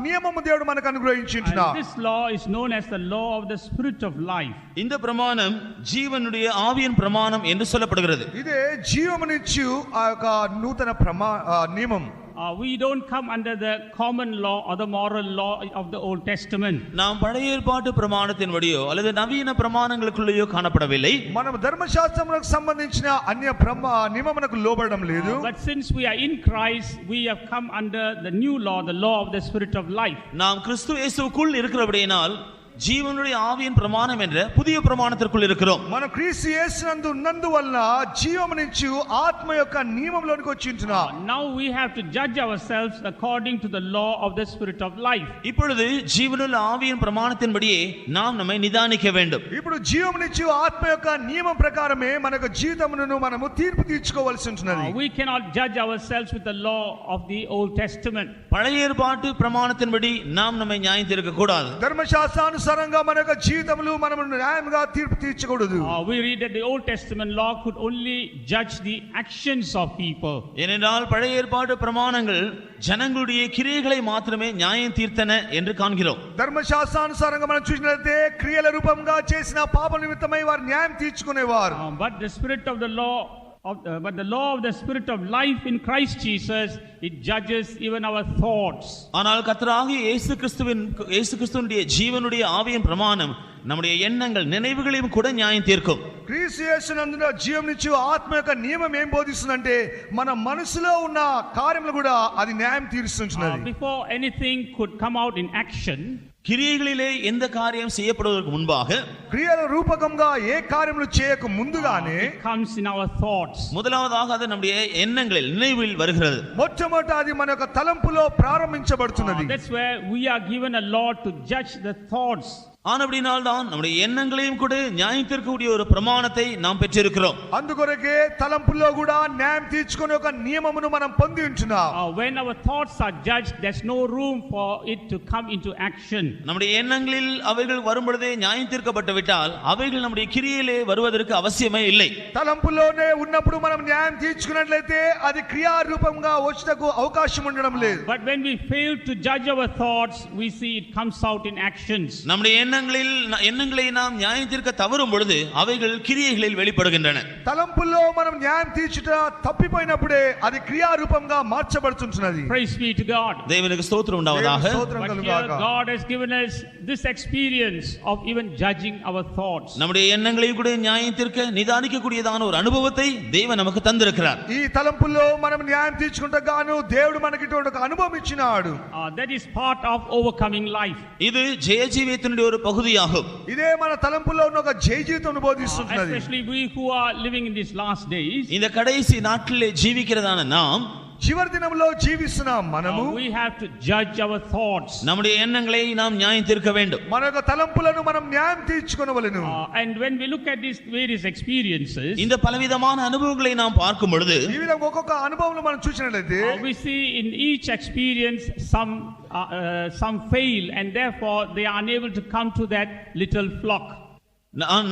నియమము దేవుడు మనకు అనుగ్రహించుచున్నాడు. This law is known as the law of the Spirit of life. இந்த பிரமாணம் ஜீவனுடைய ஆவியின் பிரமாணம் என்று சொல்லப்படுகிறது. ఇదే జీవమునిచ్చు ఆ యొక్క నూతన నియమం. We don't come under the common law or the moral law of the Old Testament. நாம் பழைய ஏற்பாட்டு பிரமாணத்தின்படியோ அல்லது நவீன பிரமாணங்களுக்குள்ளேயோ காணப்படவில்லை. మనం ధర్మశాస్త్రములకు సంబంధించిన అన్య నియమములకు లోబడడం లేదు. But since we are in Christ, we have come under the new law, the law of the Spirit of life. நாம் கிறிஸ்து இயேசுவுக்குள் இருக்கிறபடியினால் ஜீவனுடைய ஆவியின் பிரமாணம் என்ற புதிய பிரமாணத்திற்குள் இருக்கிறோம். మనం క్రీస్తు యేసునందు ఉన్నందువల్ల జీవమునిచ్చు ఆత్మ యొక్క నియమంలోనికి వచ్చింటున్నాం. Now we have to judge ourselves according to the law of the spirit of life. இப்பொழுது ஜீவனுள்ள ஆவியின் பிரமாணத்தின்படியே நாம் நம்மை நிதானிக்க வேண்டும். ఇప్పుడు జీవమునిచ్చు ఆత్మ యొక్క నియమం ప్రకారమే మనకు జీవితమును మనము తీర్పు తీర్చుకోవాల్సి ఉంటున్నది. We cannot judge ourselves with the law of the Old Testament. பழைய ஏற்பாட்டு பிரமாணத்தின்படி நாம் நம்மை நியாயம் தீர்க்க கூடாது. ధర్మశాస్త్రానుసారంగా మన యొక్క జీవితములు మనము న్యాయంగా తీర్పు తీర్చకూడదు. We read that the Old Testament law could only judge the actions of people. ஏனென்றால் பழைய ஏற்பாட்டு பிரமாணங்கள் ஜனங்களுடைய கிரியைகளை மாத்திரமே நியாயம் தீர்த்தன என்று காண்கிறோம். ధర్మశాస్త్రానుసారంగా మనం చూసినట్లయితే క్రియల రూపంగా చేసిన పాప నిమిత్తమై వారు న్యాయం తీర్చుకునేవారు. But the spirit of the law but the law of the spirit of life in Christ Jesus, it judges even our thoughts. ஆனால் கர்த்தராகிய இயேசு கிறிஸ்துவினுடைய ஜீவனுடைய ஆவியின் பிரமாணம் நம்முடைய எண்ணங்கள் நினைவுகளையும் கூட நியாயம் தீர்க்கும். క్రీస్తు యేసునందున జీవమునిచ్చు ఆత్మ యొక్క నియమం ఏం బోధిస్తుందంటే మన మనసులో ఉన్న కార్యములు కూడా అది న్యాయం తీరుస్తున్నది. Before anything could come out in action, கிரியைகளிலே எந்த காரியம் செய்யப்படுவதற்கு முன்பாக క్రియల రూపకంగా ఏ కార్యములు చేయక ముందుగానే it comes in our thoughts. முதலாவதாக அது நம்முடைய எண்ணங்களில் நினைவில் வருகிறது. మొట్టమొదట అది మన యొక్క తలంపులో ప్రారంభించబడుతున్నది. That's where we are given a law to judge the thoughts. ஆனபடினால் தான் நம்முடைய எண்ணங்களையும் கூட நியாயம் தீர்க்கக்கூடிய ஒரு பிரமாணத்தை நாம் பெற்றிருக்கிறோம். అందుకొరకే తలంపుల్లో కూడా న్యాయం తీర్చుకునే ఒక నియమమును మనం పొంది ఉంటున్నాం. When our thoughts are judged, there's no room for it to come into action. நம்முடைய எண்ணங்களில் அவைகள் வரும்பொழுதே நியாயம் தீர்க்கப்பட்டு விட்டால் அவைகள் நம்முடைய கிரியையிலே வருவதற்கு அவசியமே இல்லை. తలంపులోనే ఉన్నప్పుడు మనం న్యాయం తీర్చుకున్నట్లయితే అది క్రియా రూపంగా వచ్చేందుకు అవకాశం ఉండడం లేదు. But when we fail to judge our thoughts, we see it comes out in actions. நம்முடைய எண்ணங்களை நாம் நியாயம் தீர்க்க தவறும் பொழுது அவைகள் கிரியைகளில் வெளிப்படுகின்றன. తలంపుల్లో మనం న్యాయం తీర్చుట తప్పిపోయినప్పుడే అది క్రియా రూపంగా మార్చబడుతున్నది. Praise be to God. தேவனுக்கு ஸ்தோத்திரம் உண்டாவதாக. But here God has given us this experience of even judging our thoughts. நம்முடைய எண்ணங்களை கூட நியாயம் தீர்க்க நிதானிக்க கூடியதான ஒரு அனுபவத்தை தேவன் நமக்கு தந்திருக்கிறார். ఈ తలంపుల్లో మనం న్యాయం తీర్చుకుంటా గాను దేవుడు మనకి ఇటువంటి ఒక అనుభవం ఇచ్చినాడు. That is part of overcoming life. இது ஜெய ஜீவியத்தினுடைய ஒரு பகுதியாகும். ఇదే మన తలంపుల్లో ఉన్న ఒక జయ జీవితం బోధిస్తున్నది. Especially we who are living in these last days. இந்த கடைசி நாட்களிலே ஜீவிக்கிறதான நாம் చివరి దినంలో జీవిస్తున్నాం మనము. We have to judge our thoughts. நம்முடைய எண்ணங்களை நாம் நியாயம் தீர்க்க வேண்டும். మన యొక్క తలంపులను మనం న్యాయం తీర్చుకొనవలెను. And when we look at these various experiences, இந்த பலவிதமான அனுபவங்களை நாம் பார்க்கும் பொழுது ఈ విధంగా ఒక్కొక్క అనుభవంలో మనం చూసినట్లయితే we see in each experience some fail and therefore they are unable to come to that little flock.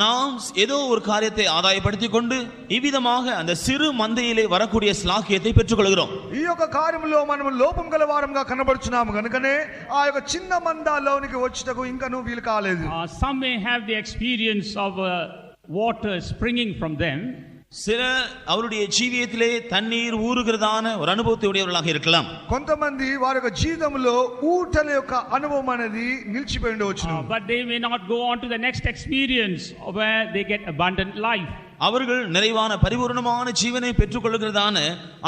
நாம் ஏதோ ஒரு காரியத்தை ஆதாயப்படுத்திக் கொண்டு இவ்விதமாக அந்த சிறு மந்தையிலே வரக்கூடிய ஸ்லாக்கியத்தை பெற்றுக்கொள்கிறோம். ఈ యొక్క కార్యములో మనం లోపం గల వారంగా కనబడుచున్నాము కనుకనే ఆ యొక్క చిన్న మందలోనికి వచ్చుటకు ఇంకనూ వీలు కాలేదు. Some may have the experience of water springing from them. சில அவருடைய ஜீவியத்திலே தண்ணீர் ஊறுகிறதான ஒரு அனுபவத்தை உடையவர்களாக இருக்கலாம். కొంతమంది వారి యొక్క జీవితంలో ఊటల యొక్క అనుభవం అనేది నిలిచిపోయి ఉండవచ్చును. But they may not go on to the next experience where they get abundant life. அவர்கள் நிறைவான பரிபூர்ணமான ஜீவனை பெற்றுக்கொள்கிறதான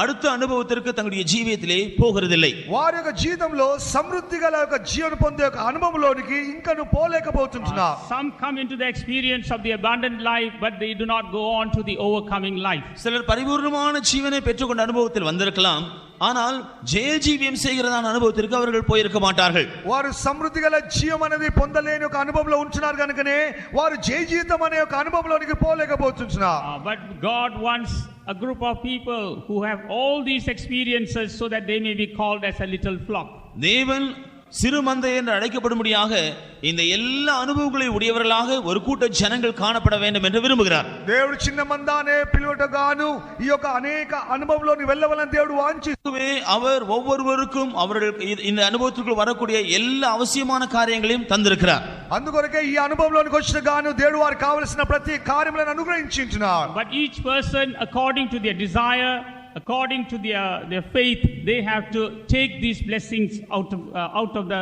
அடுத்த அனுபவத்திற்கு தங்களுடைய ஜீவியத்திலே போகிறதில்லை. వారి యొక్క జీవితంలో సమృద్ధి గల యొక్క జీవన పొందే యొక్క అనుభవంలోనికి ఇంకను పోలేకపోతున్నారు. Some come into the experience of the abundant life but they do not go on to the overcoming life. சிலர் பரிபூர்ணமான ஜீவனை பெற்றுக்கொண்ட அனுபவத்தில் வந்திருக்கலாம், ஆனால் ஜெய ஜீவியம் செய்கிறதான அனுபவத்திற்கு அவர்கள் போயிருக்க மாட்டார்கள். వారు సమృద్ధి గల జీవం అనేది పొందలేని ఒక అనుభవంలో ఉంటున్నారు కనుకనే వారు జయ జీవితం అనే ఒక అనుభవంలోనికి పోలేకపోతున్నారు. But God wants a group of people who have all these experiences so that they may be called as a little flock. தேவன் சிறு மந்தை என்று அழைக்கப்படும்படியாக இந்த எல்லா அனுபவங்களை உடையவர்களாக ஒரு கூட்ட ஜனங்கள் காணப்பட வேண்டும் என்று விரும்புகிறார். దేవుడు చిన్న మందానే పిలువటగాను ఈ యొక్క అనేక అనుభవంలోని వెళ్ళవలని దేవుడు వాంఛిస్తువే அவர் ஒவ்வொருவருக்கும் அவர்கள் இந்த அனுபவத்துக்குள் வரக்கூடிய எல்லா அவசியமான காரியங்களையும் தந்திருக்கிறார். అందుకొరకే ఈ అనుభవంలోనికి వచ్చినగాను దేవుడు వారికి కావలసిన ప్రతి కార్యములను అనుగ్రహించుచున్నాడు. But each person according to their desire, according to their faith, they have to take these blessings out of the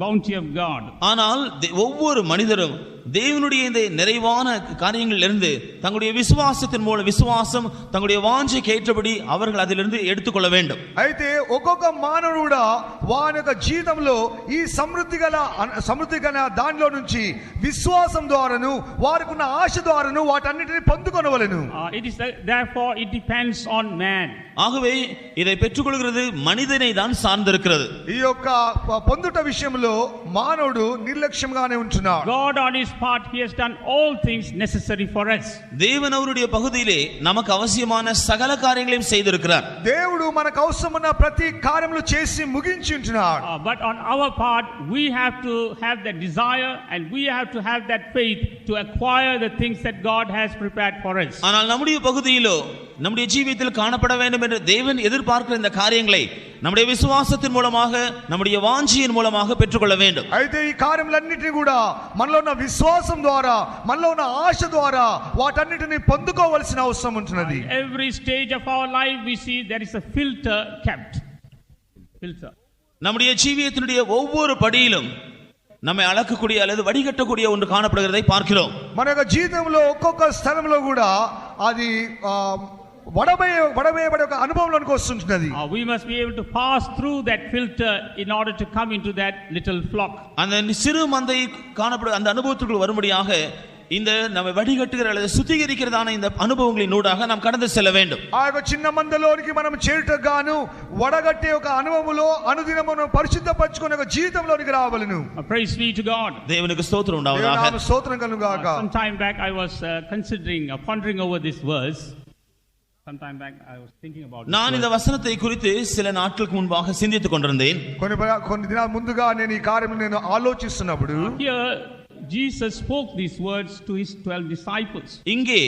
bounty of God. ஆனால் ஒவ்வொரு மனிதரும் தேவனுடைய இந்த நிறைவான காரியங்களிலிருந்து தங்களுடைய விசுவாசத்தின் மூலம் விசுவாசம் தங்களுடைய வாஞ்சைக்கு ஏற்றபடி அவர்கள் அதிலிருந்து எடுத்துக்கொள்ள வேண்டும். అయితే ఒక్కొక్క మానవుడు కూడా వాని యొక్క జీవితంలో ఈ సమృద్ధి గల దానిలో నుంచి విశ్వాసం ద్వారాను వారికున్న ఆశ ద్వారాను వాటన్నిటిని పొందుకొనవలెను. Therefore it depends on man. ஆகவே இதை பெற்றுக்கொள்கிறது மனிதனை தான் சார்ந்திருக்கிறது. ఈ యొక్క పొందుట విషయంలో మానవుడు నిర్లక్ష్యంగానే ఉంటున్నాడు. God on his part, he has done all things necessary for us. தேவன் அவருடைய பகுதியிலே நமக்கு அவசியமான சகல காரியங்களையும் செய்திருக்கிறார். దేవుడు మనకు అవసరమైన ప్రతి కార్యములు చేసి ముగించి ఉంటున్నాడు. But on our part we have to have that desire and we have to have that faith to acquire the things that God has prepared for us. ஆனால் நம்முடைய பகுதியிலோ நம்முடைய ஜீவியத்தில் காணப்பட வேண்டும் என்று தேவன் எதிர்பார்க்கிற இந்த காரியங்களை நம்முடைய விசுவாசத்தின் மூலமாக நம்முடைய வாஞ்சியின் மூலமாக பெற்றுக்கொள்ள வேண்டும். అయితే ఈ కార్యములన్నిటిని కూడా మనలో ఉన్న విశ్వాసం ద్వారా మనలో ఉన్న ఆశ ద్వారా వాటన్నిటిని పొందుకోవాల్సిన అవసరం ఉంటున్నది. Every stage of our life we see there is a filter kept. Filter. நம்முடைய ஜீவியத்தினுடைய ஒவ்வொரு படியிலும் நம்மை அளக்கக்கூடிய அல்லது வடிகட்டக்கூடிய ஒன்று காணப்படுகிறதை பார்க்கிறோம். మన యొక్క జీవితంలో ఒక్కొక్క స్థలంలో కూడా అది వడబడే ఒక అనుభవంలోనికి వస్తుంటున్నది. We must be able to pass through that filter in order to come into that little flock. அந்த சிறு மந்தை காணப்படும் அந்த அனுபவத்துக்குள் வரும்படியாக இந்த நம்ம வடிகட்டுகிற அல்லது சுத்திகரிக்கிறதான இந்த அனுபவங்களின் ஊடாக நாம் கடந்து செல்ல வேண்டும். ఆ యొక్క చిన్న మందలోనికి మనం చేరుటకు గాను వడగట్టే ఒక అనుభవములో అనుదినమును పరిశుద్ధపరచుకునే ఒక జీవితంలోనికి రావాలను. Praise be to God. దేవునికి స్తోత్రం ఉండాలి. దేవునికి స్తోత్రం కలుగుగాక. Some time back I was pondering over this verse. Sometime back I was thinking about it. நான் இந்த வசனத்தை குறித்து சில நாட்களுக்கு முன்பாக சிந்தித்துக் கொண்டிருந்தேன். కొన్ని దినాల ముందుగా నేను ఈ కార్యమును నేను ఆలోచిస్తున్నప్పుడు Here Jesus spoke these words to his 12 disciples. இங்கே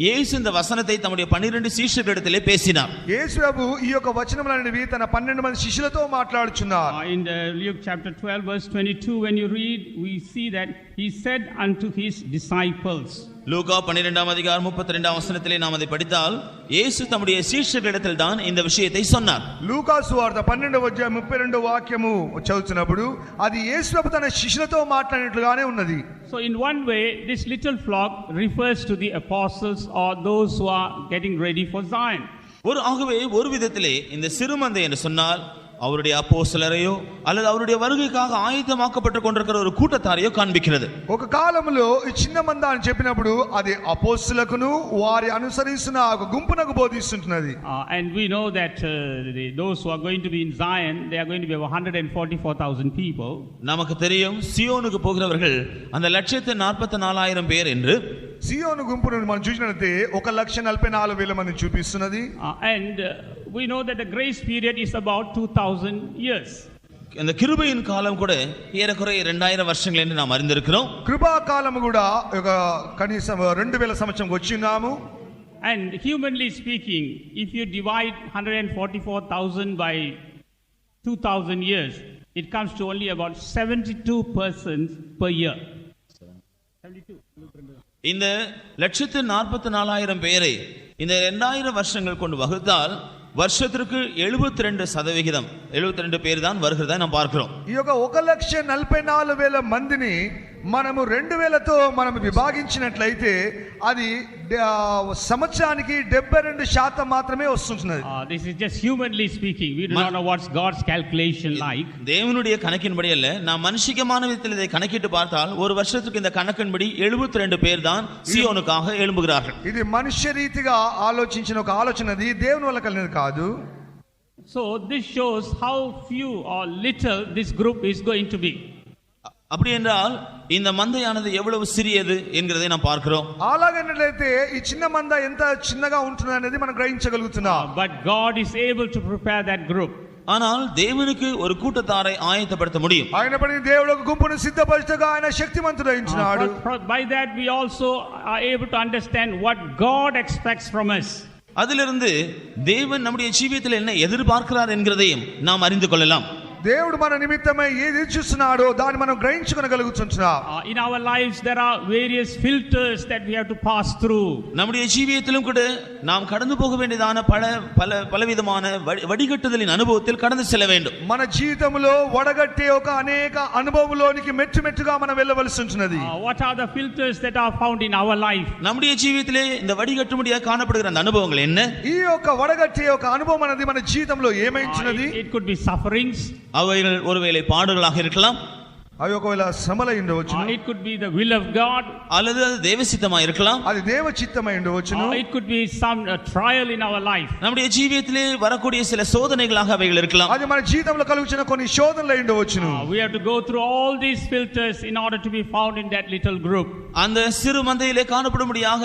இயேசு இந்த வசனத்தை தம்முடைய 12 சீஷர்களிடத்திலே பேசினார். యేసు ప్రభు ఈ యొక్క వచనములనేవి తన 12 మంది శిష్యులతో మాట్లాడుచున్నారు. In the Luke chapter 12 verse 22 when you read we see that he said unto his disciples. லூக்கா 12ஆம் அதிகாரம் 32ஆம் வசனத்திலே நாம் அதை படித்தால் இயேசு தம்முடைய சீஷர்களிடத்தில் தான் இந்த விஷயத்தை சொன்னார். లూకా సువార్త 12వ అధ్యాయం 32వ వాక్యము చదువుతున్నప్పుడు అది యేసు ప్రభు తన శిష్యులతో మాట్లాడినట్లుగానే ఉన్నది. So in one way this little flock refers to the apostles or those who are getting ready for Zion. ஆகவே ஒரு விதத்திலே இந்த சிறுமந்தை என்று சொன்னால் அவருடைய அப்போஸ்தலரையோ அல்லது அவருடைய வருகைக்காக ஆயத்தமாக்கப்பட்டு கொண்டிருக்கிற ஒரு கூட்டத்தாரையோ காண்பிக்கிறது. ఒక కాలంలో ఈ చిన్న మంద అని చెప్పినప్పుడు అది అపోస్తలులను వారి అనుసరిస్తున్న ఒక గుంపునకు బోధిస్తుంటున్నది. And we know that those who are going to be in Zion they are going to be 144,000 people. நமக்கு தெரியும் சியோனுக்கு போகிறவர்கள் அந்த 144,000 பேர் என்று. సియోను గుంపును మనం చూసినట్లయితే 1,44,000 మంది చూపిస్తున్నది. And we know that the grace period is about 2000 years. இந்த கிருபையின் காலம் கூட ஏறக்குறைய 2000 வருஷங்கள் என்று நாம் அறிந்திருக்கிறோம். కృపా కాలం కూడా ఒక కనీసం 2000 సంవత్సరం వచ్చినాము. And humanly speaking if you divide 144,000 by 2000 years it comes to only about 72 persons per year. 72. இந்த 144,000 பேரை இந்த 2000 வருஷங்கள் கொண்டு வகுத்தால் வருஷத்திற்கு 72% பேர் தான் வருகிறதா நாம் பார்க்கிறோம். ఈ యొక్క 1,44,000 మందిని మనము 2000తో మనం విభాగించినట్లయితే అది సంవత్సరానికి 72% మాత్రమే వస్తున్నది. This is just humanly speaking. We do not know what's God's calculation like. தேவனுடைய கணக்கின்படி அல்ல, நாம் மனுஷிகமான விதத்தில் இதை கணக்கிட்டு பார்த்தால் ஒரு வருஷத்துக்கு இந்த கணக்கின்படி 72 பேர் தான் சியோனுக்காக எழும்புகிறார்கள். ఇది మనుష్య రీతిగా ఆలోచించిన ఒక ఆలోచనది దేవుని వల్ల కలిగినది కాదు. So this shows how few or little this group is going to be. அப்படி என்றால் இந்த மந்தையானது எவ்வளவு சிறியது என்கிறதை நாம் பார்க்கிறோம். అలాగన్నట్లయితే ఈ చిన్న మంద ఎంత చిన్నగా ఉంటుంది అనేది మనం గ్రహించగలుగుతున్నాం. But God is able to prepare that group. ஆனால் தேவனுக்கு ஒரு கூட்டத்தாரை ஆயத்தப்படுத்த முடியும். ఆయనపడి దేవుడు ఒక గుంపును సిద్ధపరచగా ఆయన శక్తిమంతుడై ఉంటున్నాడు. By that we also are able to understand what God expects from us. அதிலிருந்து தேவன் நம்முடைய ஜீவியத்தில் என்ன எதிர்பார்க்கிறார் என்கிறதையும் நாம் அறிந்து கொள்ளலாம். దేవుడు మన నిమిత్తమై ఏది ఇచ్చిస్తున్నాడో దాన్ని మనం గ్రహించుకొనగలుగుతున్నాం. In our lives there are various filters that we have to pass through. நம்முடைய ஜீவியத்திலும் கூட நாம் கடந்து போக வேண்டியதான பலவிதமான வடிகட்டுதலின் அனுபவத்தில் கடந்து செல்ல வேண்டும். మన జీవితంలో వడగట్టే ఒక అనేక అనుభవంలోనికి మెట్టుమెట్టుగా మనం వెళ్ళవలసి ఉంటున్నది. What are the filters that are found in our life? நம்முடைய ஜீவியத்திலே இந்த வடிகட்டும்படியாக காணப்படுகிற அந்த அனுபவங்கள் என்ன? ఈ యొక్క వడగట్టే ఒక అనుభవం అనేది మన జీవితంలో ఏమైంచున్నది? It could be sufferings. அவைகள் ஒருவேளை பாடுகளாக இருக்கலாம். అవి ఒకవేళ శ్రమలై ఉండవచ్చును. It could be the will of God. அல்லது அது தேவ சித்தமாக இருக்கலாம். అది దేవ చిత్తమై ఉండవచ్చును. It could be some trial in our life. நம்முடைய ஜீவியத்திலே வரக்கூடிய சில சோதனைகளாக அவைகள் இருக்கலாம். అది మన జీవితంలో కలుగుచున్న కొన్ని శోధనలై ఉండవచ్చును. We have to go through all these filters in order to be found in that little group. அந்த சிறு மந்தையிலே காணப்படும்படியாக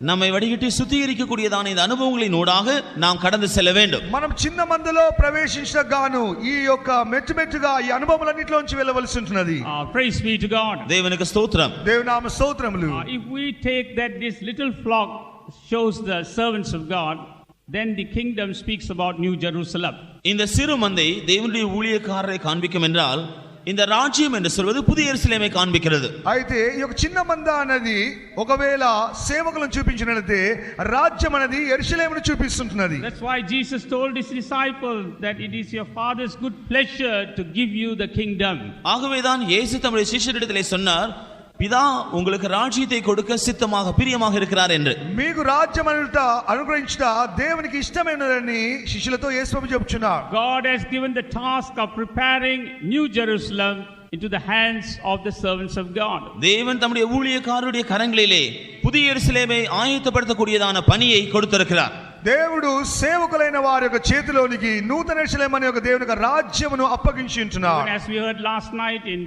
நம்மை வடிகட்டி சுத்திகரிக்கக்கூடியதான இந்த அனுபவங்களின் ஊடாக நாம் கடந்து செல்ல வேண்டும். మనం చిన్న మందలో ప్రవేశించడానికి గాను ఈ యొక్క మెట్టుమెట్టుగా ఈ అనుభవాలన్నిటిలోంచి వెళ్ళవలసి ఉంటున్నది. Praise be to God. தேவனுக்கு ஸ்தோத்திரம். దేవునామ స్తోత్రములు. If we take that this little flock shows the servants of God, then the kingdom speaks about New Jerusalem. இந்த சிறு மந்தை தேவனுடைய ஊழியக்காரரை காண்பிக்கும் என்றால் இந்த ராஜ்யம் என்று சொல்வது புதிய எருசலேமை காண்பிக்கிறது. అయితే ఈ యొక్క చిన్న మంద అనేది ఒకవేళ సేవకులను చూపించినట్లయితే రాజ్యం అనేది యెరూషలేమును చూపిస్తుంటున్నది. That's why Jesus told his disciples that it is your father's good pleasure to give you the kingdom. ஆகவேதான் இயேசு தம்முடைய சீஷரிடத்திலே சொன்னார், பிதா உங்களுக்கு ராஜ்யத்தை கொடுக்க சித்தமாக பிரியமாக இருக்கிறார் என்று. మీకు రాజ్యం అనుగ్రహించుట దేవునికి ఇష్టమైనదని శిష్యులతో యేసు చెప్తున్నాడు. God has given the task of preparing New Jerusalem into the hands of the servants of God. தேவன் தம்முடைய ஊழியக்காரருடைய கரங்களிலே புதிய எருசலேமை ஆயத்தப்படுத்தக்கூடியதான பணியை கொடுத்திருக்கிறார். దేవుడు సేవకులైన వారి యొక్క చేతిలోనికి నూతన యెరూషలేము అనే ఒక దేవుని యొక్క రాజ్యమును అప్పగించి ఉంటున్నాడు. As we heard last night in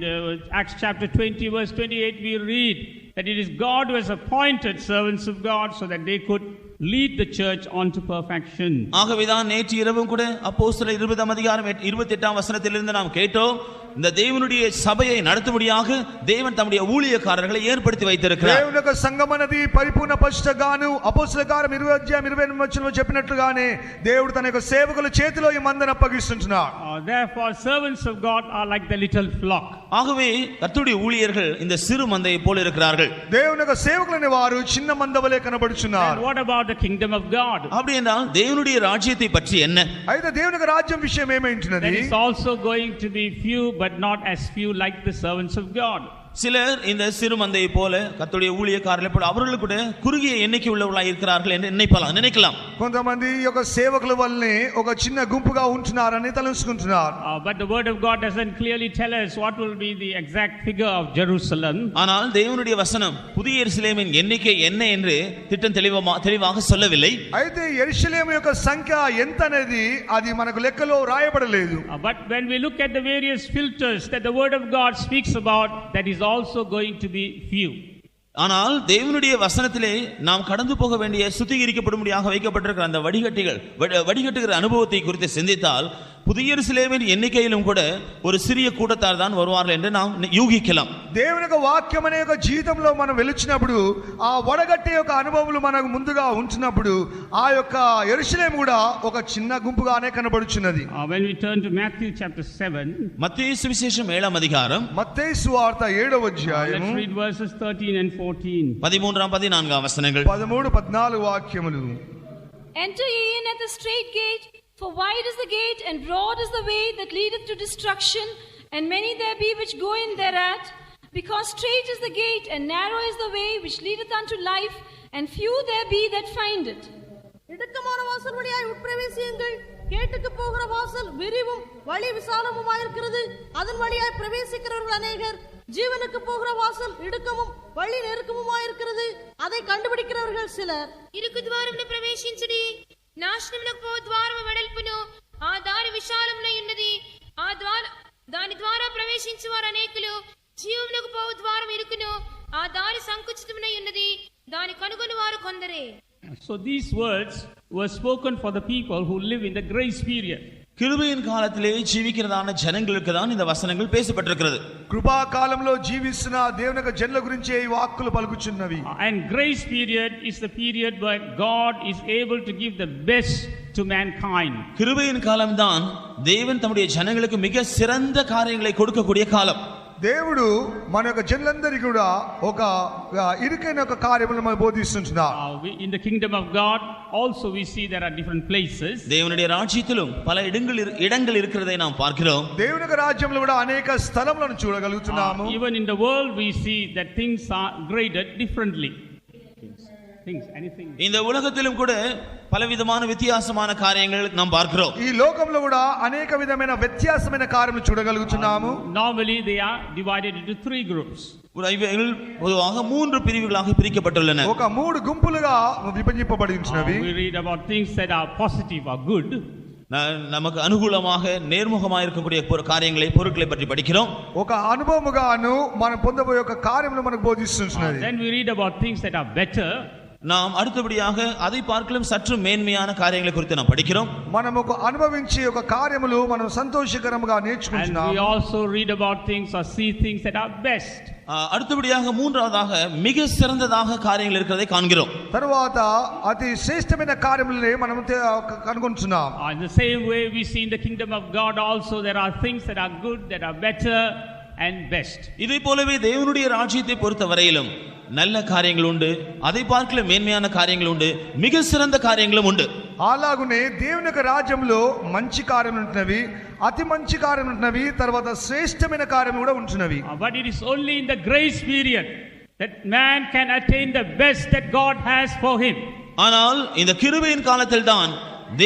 Acts chapter 20 verse 28, we read that it is God who has appointed servants of God so that they could lead the church on to perfection. ஆகவேதான் நேற்று இரவும் கூட அப்போஸ்தலர் 20 அதிகாரம் 28 வசனத்திலிருந்து நாம் கேட்டோம், இந்த தேவனுடைய சபையை நடத்தும்படியாக தேவன் தம்முடைய ஊழியக்காரர்களை ஏற்படுத்தி வைத்திருக்கிறார். దేవుని యొక్క సంఘం అనేది పరిపూర్ణ పరిశుద్ధగాను అపోస్తలుల కార్యం 20 అధ్యాయం 28 వచనంలో చెప్పినట్లుగానే దేవుడు తన యొక్క సేవకుల చేతిలో ఈ మందను అప్పగిస్తున్నాడు. Therefore servants of God are like the little flock. ஆகவே கர்த்தருடைய ஊழியர்கள் இந்த சிறு மந்தையை போல இருக்கிறார்கள். దేవుని యొక్క సేవకులైన వారు చిన్న మందవలే కనబడుచున్నారు. And what about the kingdom of God? அப்படி என்றால் தேவனுடைய ராஜ்யத்தை பற்றி என்ன? అయితే దేవుని యొక్క రాజ్యం విషయం ఏమైంటున్నది? That is also going to be few but not as few like the servants of God. சிலர் இந்த சிறு மந்தையை போல கர்த்தருடைய ஊழியக்காரர்கள் போல அவர்கள் கூட குறுகிய எண்ணிக்கை உள்ளவர்களாக இருக்கிறார்கள் என்று நினைக்கலாம். కొంతమంది ఈ యొక్క సేవకుల వల్లనే ఒక చిన్న గుంపుగా ఉంటున్నారని తలుచుకుంటున్నారు. But the word of God doesn't clearly tell us what will be the exact figure of Jerusalem. ஆனால் தேவனுடைய வசனம் புதிய எருசலேமின் எண்ணிக்கை என்ன என்று திட்டம் தெளிவாக சொல்லவில்லை. అయితే యెరూషలేము యొక్క సంఖ్య ఎంత అనేది అది మనకు లెక్కలో రాయబడలేదు. But when we look at the various filters that the word of God speaks about, that is also going to be few. ஆனால் தேவனுடைய வசனத்திலே நாம் கடந்து போக வேண்டிய சுத்திகரிக்கப்படும்படியாக வைக்கப்பட்டிருக்கிற அந்த வடிகட்டுகிற அனுபவத்தை குறித்து சிந்தித்தால் புதிய எருசலேமின் எண்ணிக்கையிலும் கூட ஒரு சிறிய கூட்டத்தார் தான் வருவார்கள் என்று நாம் யூகிக்கலாம். దేవుని యొక్క వాక్యం అనే ఒక జీవితంలో మనం వెలుచున్నప్పుడు ఆ వడగట్టే యొక్క అనుభవాలు మనకు ముందుగా ఉంటున్నప్పుడు ఆ యొక్క యెరూషలేము కూడా ఒక చిన్న గుంపుగానే కనబడుచున్నది. When we turn to Matthew chapter 7, மத்தேயு சுவிசேஷம் 7 அதிகாரம், మత్తయి సువార్త 7వ అధ్యాయం, let's read verses 13 and 14. 13-14 వచనங்கள். 13-14 వాక్యములు. Enter ye in at the straight gate, for wide is the gate and broad is the way that leadeth to destruction, and many there be which go in thereat. Because strait is the gate and narrow is the way which leadeth unto life, and few there be that find it. இடுக்கமான வாசல் வழியாய் உட்பிரவேசியுங்கள். கேட்டுக்கு போகிற வாசல் விரிவும் வழி விசாலமுமாயிருக்கிறது, அதன் வழியாய் பிரவேசிக்கிறவர்கள் அநேகர். ஜீவனுக்கு போகிற வாசல் இடுக்கமும் வழி நெருக்கமுமாயிருக்கிறது, அதை கண்டுபிடிக்கிறவர்கள் சிலர். ఇరుకు ద్వారమున ప్రవేశించుడి, నాశనమునకు పో ద్వారము వెడల్పును, ఆ దారి విశాలమునై ఉన్నది, దాని ద్వారా ప్రవేశించు వారు అనేకులు. జీవమునకు పోవు ద్వారం ఇరుకును, ఆ దారి సంకుచితమునై ఉన్నది, దాని కనుగొని వారు కొందరే. So these words were spoken for the people who live in the grace period. கிருபையின் காலத்திலே ஜீவிக்கிறதான ஜனங்களுக்கு தான் இந்த வசனங்கள் பேசப்பட்டிருக்கிறது. కృపా కాలంలో జీవిస్తున్న దేవుని యొక్క జనుల గురించి ఈ వాక్కులు పలుకుచున్నవి. And grace period is the period where God is able to give the best to mankind. கிருபையின் காலம்தான் தேவன் தம்முடைய ஜனங்களுக்கு மிக சிறந்த காரியங்களை கொடுக்கக்கூடிய காலம். దేవుడు మన యొక్క జనులందరికీ కూడా ఒక ఇరుకైన ఒక కార్యములను మనకు బోధిస్తున్నాడు. In the kingdom of God also we see there are different places. தேவனுடைய ராஜ்யத்திலும் பல இடங்கள் இருக்கிறதை நாம் பார்க்கிறோம். దేవుని యొక్క రాజ్యంలో కూడా అనేక స్థలములను చూడగలుగుతున్నాము. Even in the world we see that things are graded differently. Anything. இந்த உலகத்திலும் கூட பலவிதமான வித்தியாசமான காரியங்கள் நாம் பார்க்கிறோம். ఈ లోకంలో కూడా అనేక విధమైన వ్యత్యాసమైన కార్యములు చూడగలుగుతున్నాము. Normally they are divided into 3 groups. இவைகள் பொதுவாக 3 பிரிவுகளாக பிரிக்கப்பட்டுள்ளன. ఒక 3 గుంపులుగా విభజింపబడి ఉన్నవి. We read about things that are positive or good. நமக்கு அனுகூலமாக நேர்முகமாக இருக்கக்கூடிய காரியங்களை பொருட்களை பற்றி படிக்கிறோம். ఒక అనుభవముగాను మనం పొందబోయే ఒక కార్యములు మనకు బోధిస్తున్నది. Then we read about things that are better. நாம் அடுத்தபடியாக அதை பார்க்கலும் சற்று மேன்மையான காரியங்களை குறித்து நாம் படிக்கிறோம். మనం ఒక అనుభవించే ఒక కార్యములు మనం సంతోషకరంగా నేర్చుకుంటున్నాం. And we also read about things or see things that are best. அடுத்தபடியாக மூன்றாவதாக மிக சிறந்ததாக காரியங்கள் இருக்கிறதை காண்கிறோம். తరువాత అతి శ్రేష్టమైన కార్యములనే మనం కనుగొంటున్నాం. In the same way we see in the kingdom of God also there are things that are good, that are better and best. இதை போலவே தேவனுடைய ராஜ்யத்தை பொறுத்த வரையிலும் நல்ல காரியங்கள் உண்டு, அதை பார்க்கல மேன்மையான காரியங்கள் உண்டு, மிக சிறந்த காரியங்களும் உண்டு. అలాగునే దేవుని యొక్క రాజ్యంలో మంచి కార్యములు ఉంటున్నవి, అతి మంచి కార్యములు ఉంటున్నవి, తర్వాత శ్రేష్టమైన కార్యములు కూడా ఉంటున్నవి. But it is only in the grace period that man can attain the best that God has for him. ஆனால் இந்த கிருபையின் காலத்தில் தான்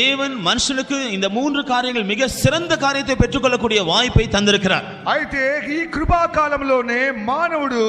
தேவன் மனுஷனுக்கு இந்த 3 காரியங்கள் மிக சிறந்த காரியத்தை பெற்றுக்கொள்ளக்கூடிய வாய்ப்பை தந்திருக்கிறார். అయితే ఈ కృపా కాలంలోనే మానవుడు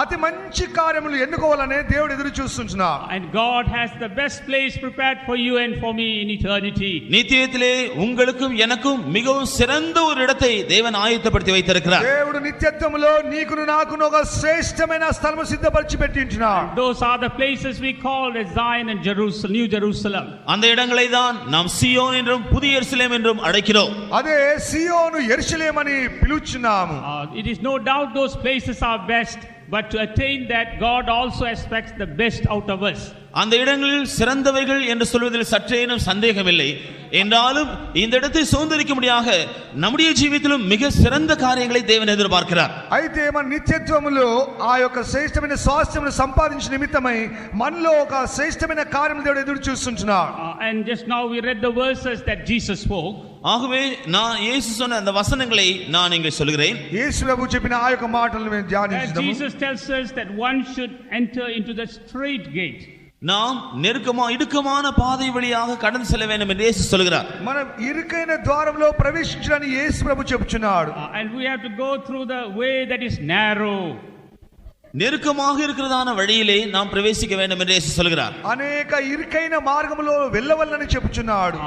అతి మంచి కార్యములు ఎన్నుకోవాలనే దేవుడు ఎదురు చూస్తున్నాడు. And God has the best place prepared for you and for me in eternity. நித்தியத்திலே உங்களுக்கும் எனக்கும் மிகவும் சிறந்த ஒரு இடத்தை தேவன் ஆயத்தப்படுத்தி வைத்திருக்கிறார். దేవుడు నిత్యత్వములో నీకును నాకును ఒక శ్రేష్టమైన స్థలము సిద్ధపరిచి పెట్టించున్నాడు. Those are the places we call as Zion and Jerusalem, New Jerusalem. அந்த இடங்களை தான் நாம் சீயோன் என்றும் புதிய எருசலேம் என்றும் அழைக்கிறோம். అదే సియోను యెరూషలేము అని పిలుచున్నాము. It is no doubt those places are best, but to attain that God also expects the best out of us. அந்த இடங்களில் சிறந்தவைகள் என்று சொல்வதில் சற்றேனும் சந்தேகமில்லை. என்றாலும் இந்த இடத்தை சுதந்திரிக்கும்படியாக நம்முடைய ஜீவிதத்திலும் மிக சிறந்த காரியங்களை தேவன் எதிர்பார்க்கிறார். అయితే మన నిత్యత్వములో ఆ యొక్క శ్రేష్టమైన స్వాస్థ్యమును సంపాదించిన నిమిత్తమై మనలో ఒక శ్రేష్టమైన కార్యములు దేవుడు ఎదురు చూస్తున్నాడు. And just now we read the verses that Jesus spoke. ஆகவே நான் இயேசு சொன்ன அந்த வசனங்களை நான் இங்கே சொல்கிறேன். యేసు ప్రభు చెప్పిన ఆ యొక్క మాటలను మేము ధ్యానించుదాము. Jesus tells us that one should enter into the straight gate. நாம் இடுக்கமான பாதை வழியாக கடந்து செல்ல வேண்டும் என்று இயேசு சொல்கிறார். మనం ఇరుకైన ద్వారంలో ప్రవేశించడానికి యేసు ప్రభు చెప్తున్నాడు. And we have to go through the way that is narrow. நெருக்கமாக இருக்கிறதான வழியிலே நாம் பிரவேசிக்க வேண்டும் என்று இயேசு சொல்கிறார். అనేక ఇరుకైన మార్గములో వెళ్ళవలనని చెప్పుచున్నాడు.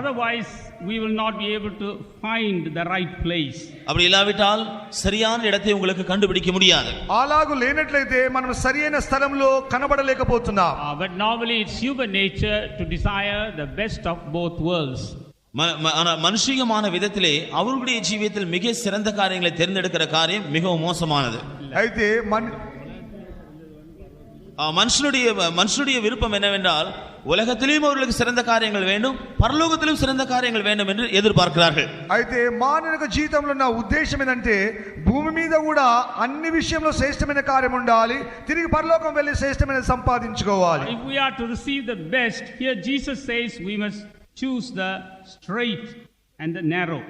Otherwise we will not be able to find the right place. அப்படி இல்லாவிட்டால் சரியான இடத்தை உங்களுக்கு கண்டுபிடிக்க முடியாது. అలాగు లేనట్లయితే మనం సరైన స్థలంలో కనబడలేకపోతున్నాం. But normally it's human nature to desire the best of both worlds. மனுஷிகமான விதத்திலே அவர்களுடைய ஜீவியத்தில் மிக சிறந்த காரியங்களை தேர்ந்தெடுக்கிற காரியம் மிகவும் மோசமானது. అయితే மனுஷனுடைய விருப்பம் என்னவென்றால் உலகத்திலும் அவர்களுக்கு சிறந்த காரியங்கள் வேண்டும், பரலோகத்திலும் சிறந்த காரியங்கள் வேண்டும் என்று எதிர்பார்க்கிறார்கள். అయితే మానవ జీవితంలో నా ఉద్దేశం ఏంటంటే భూమి మీద కూడా అన్ని విషయంలో శ్రేష్టమైన కార్యం ఉండాలి, తిరిగి పరలోకం వెళ్ళి శ్రేష్టమైన సంపాదించుకోవాలి. If we are to receive the best, here Jesus says we must choose the straight and the narrow.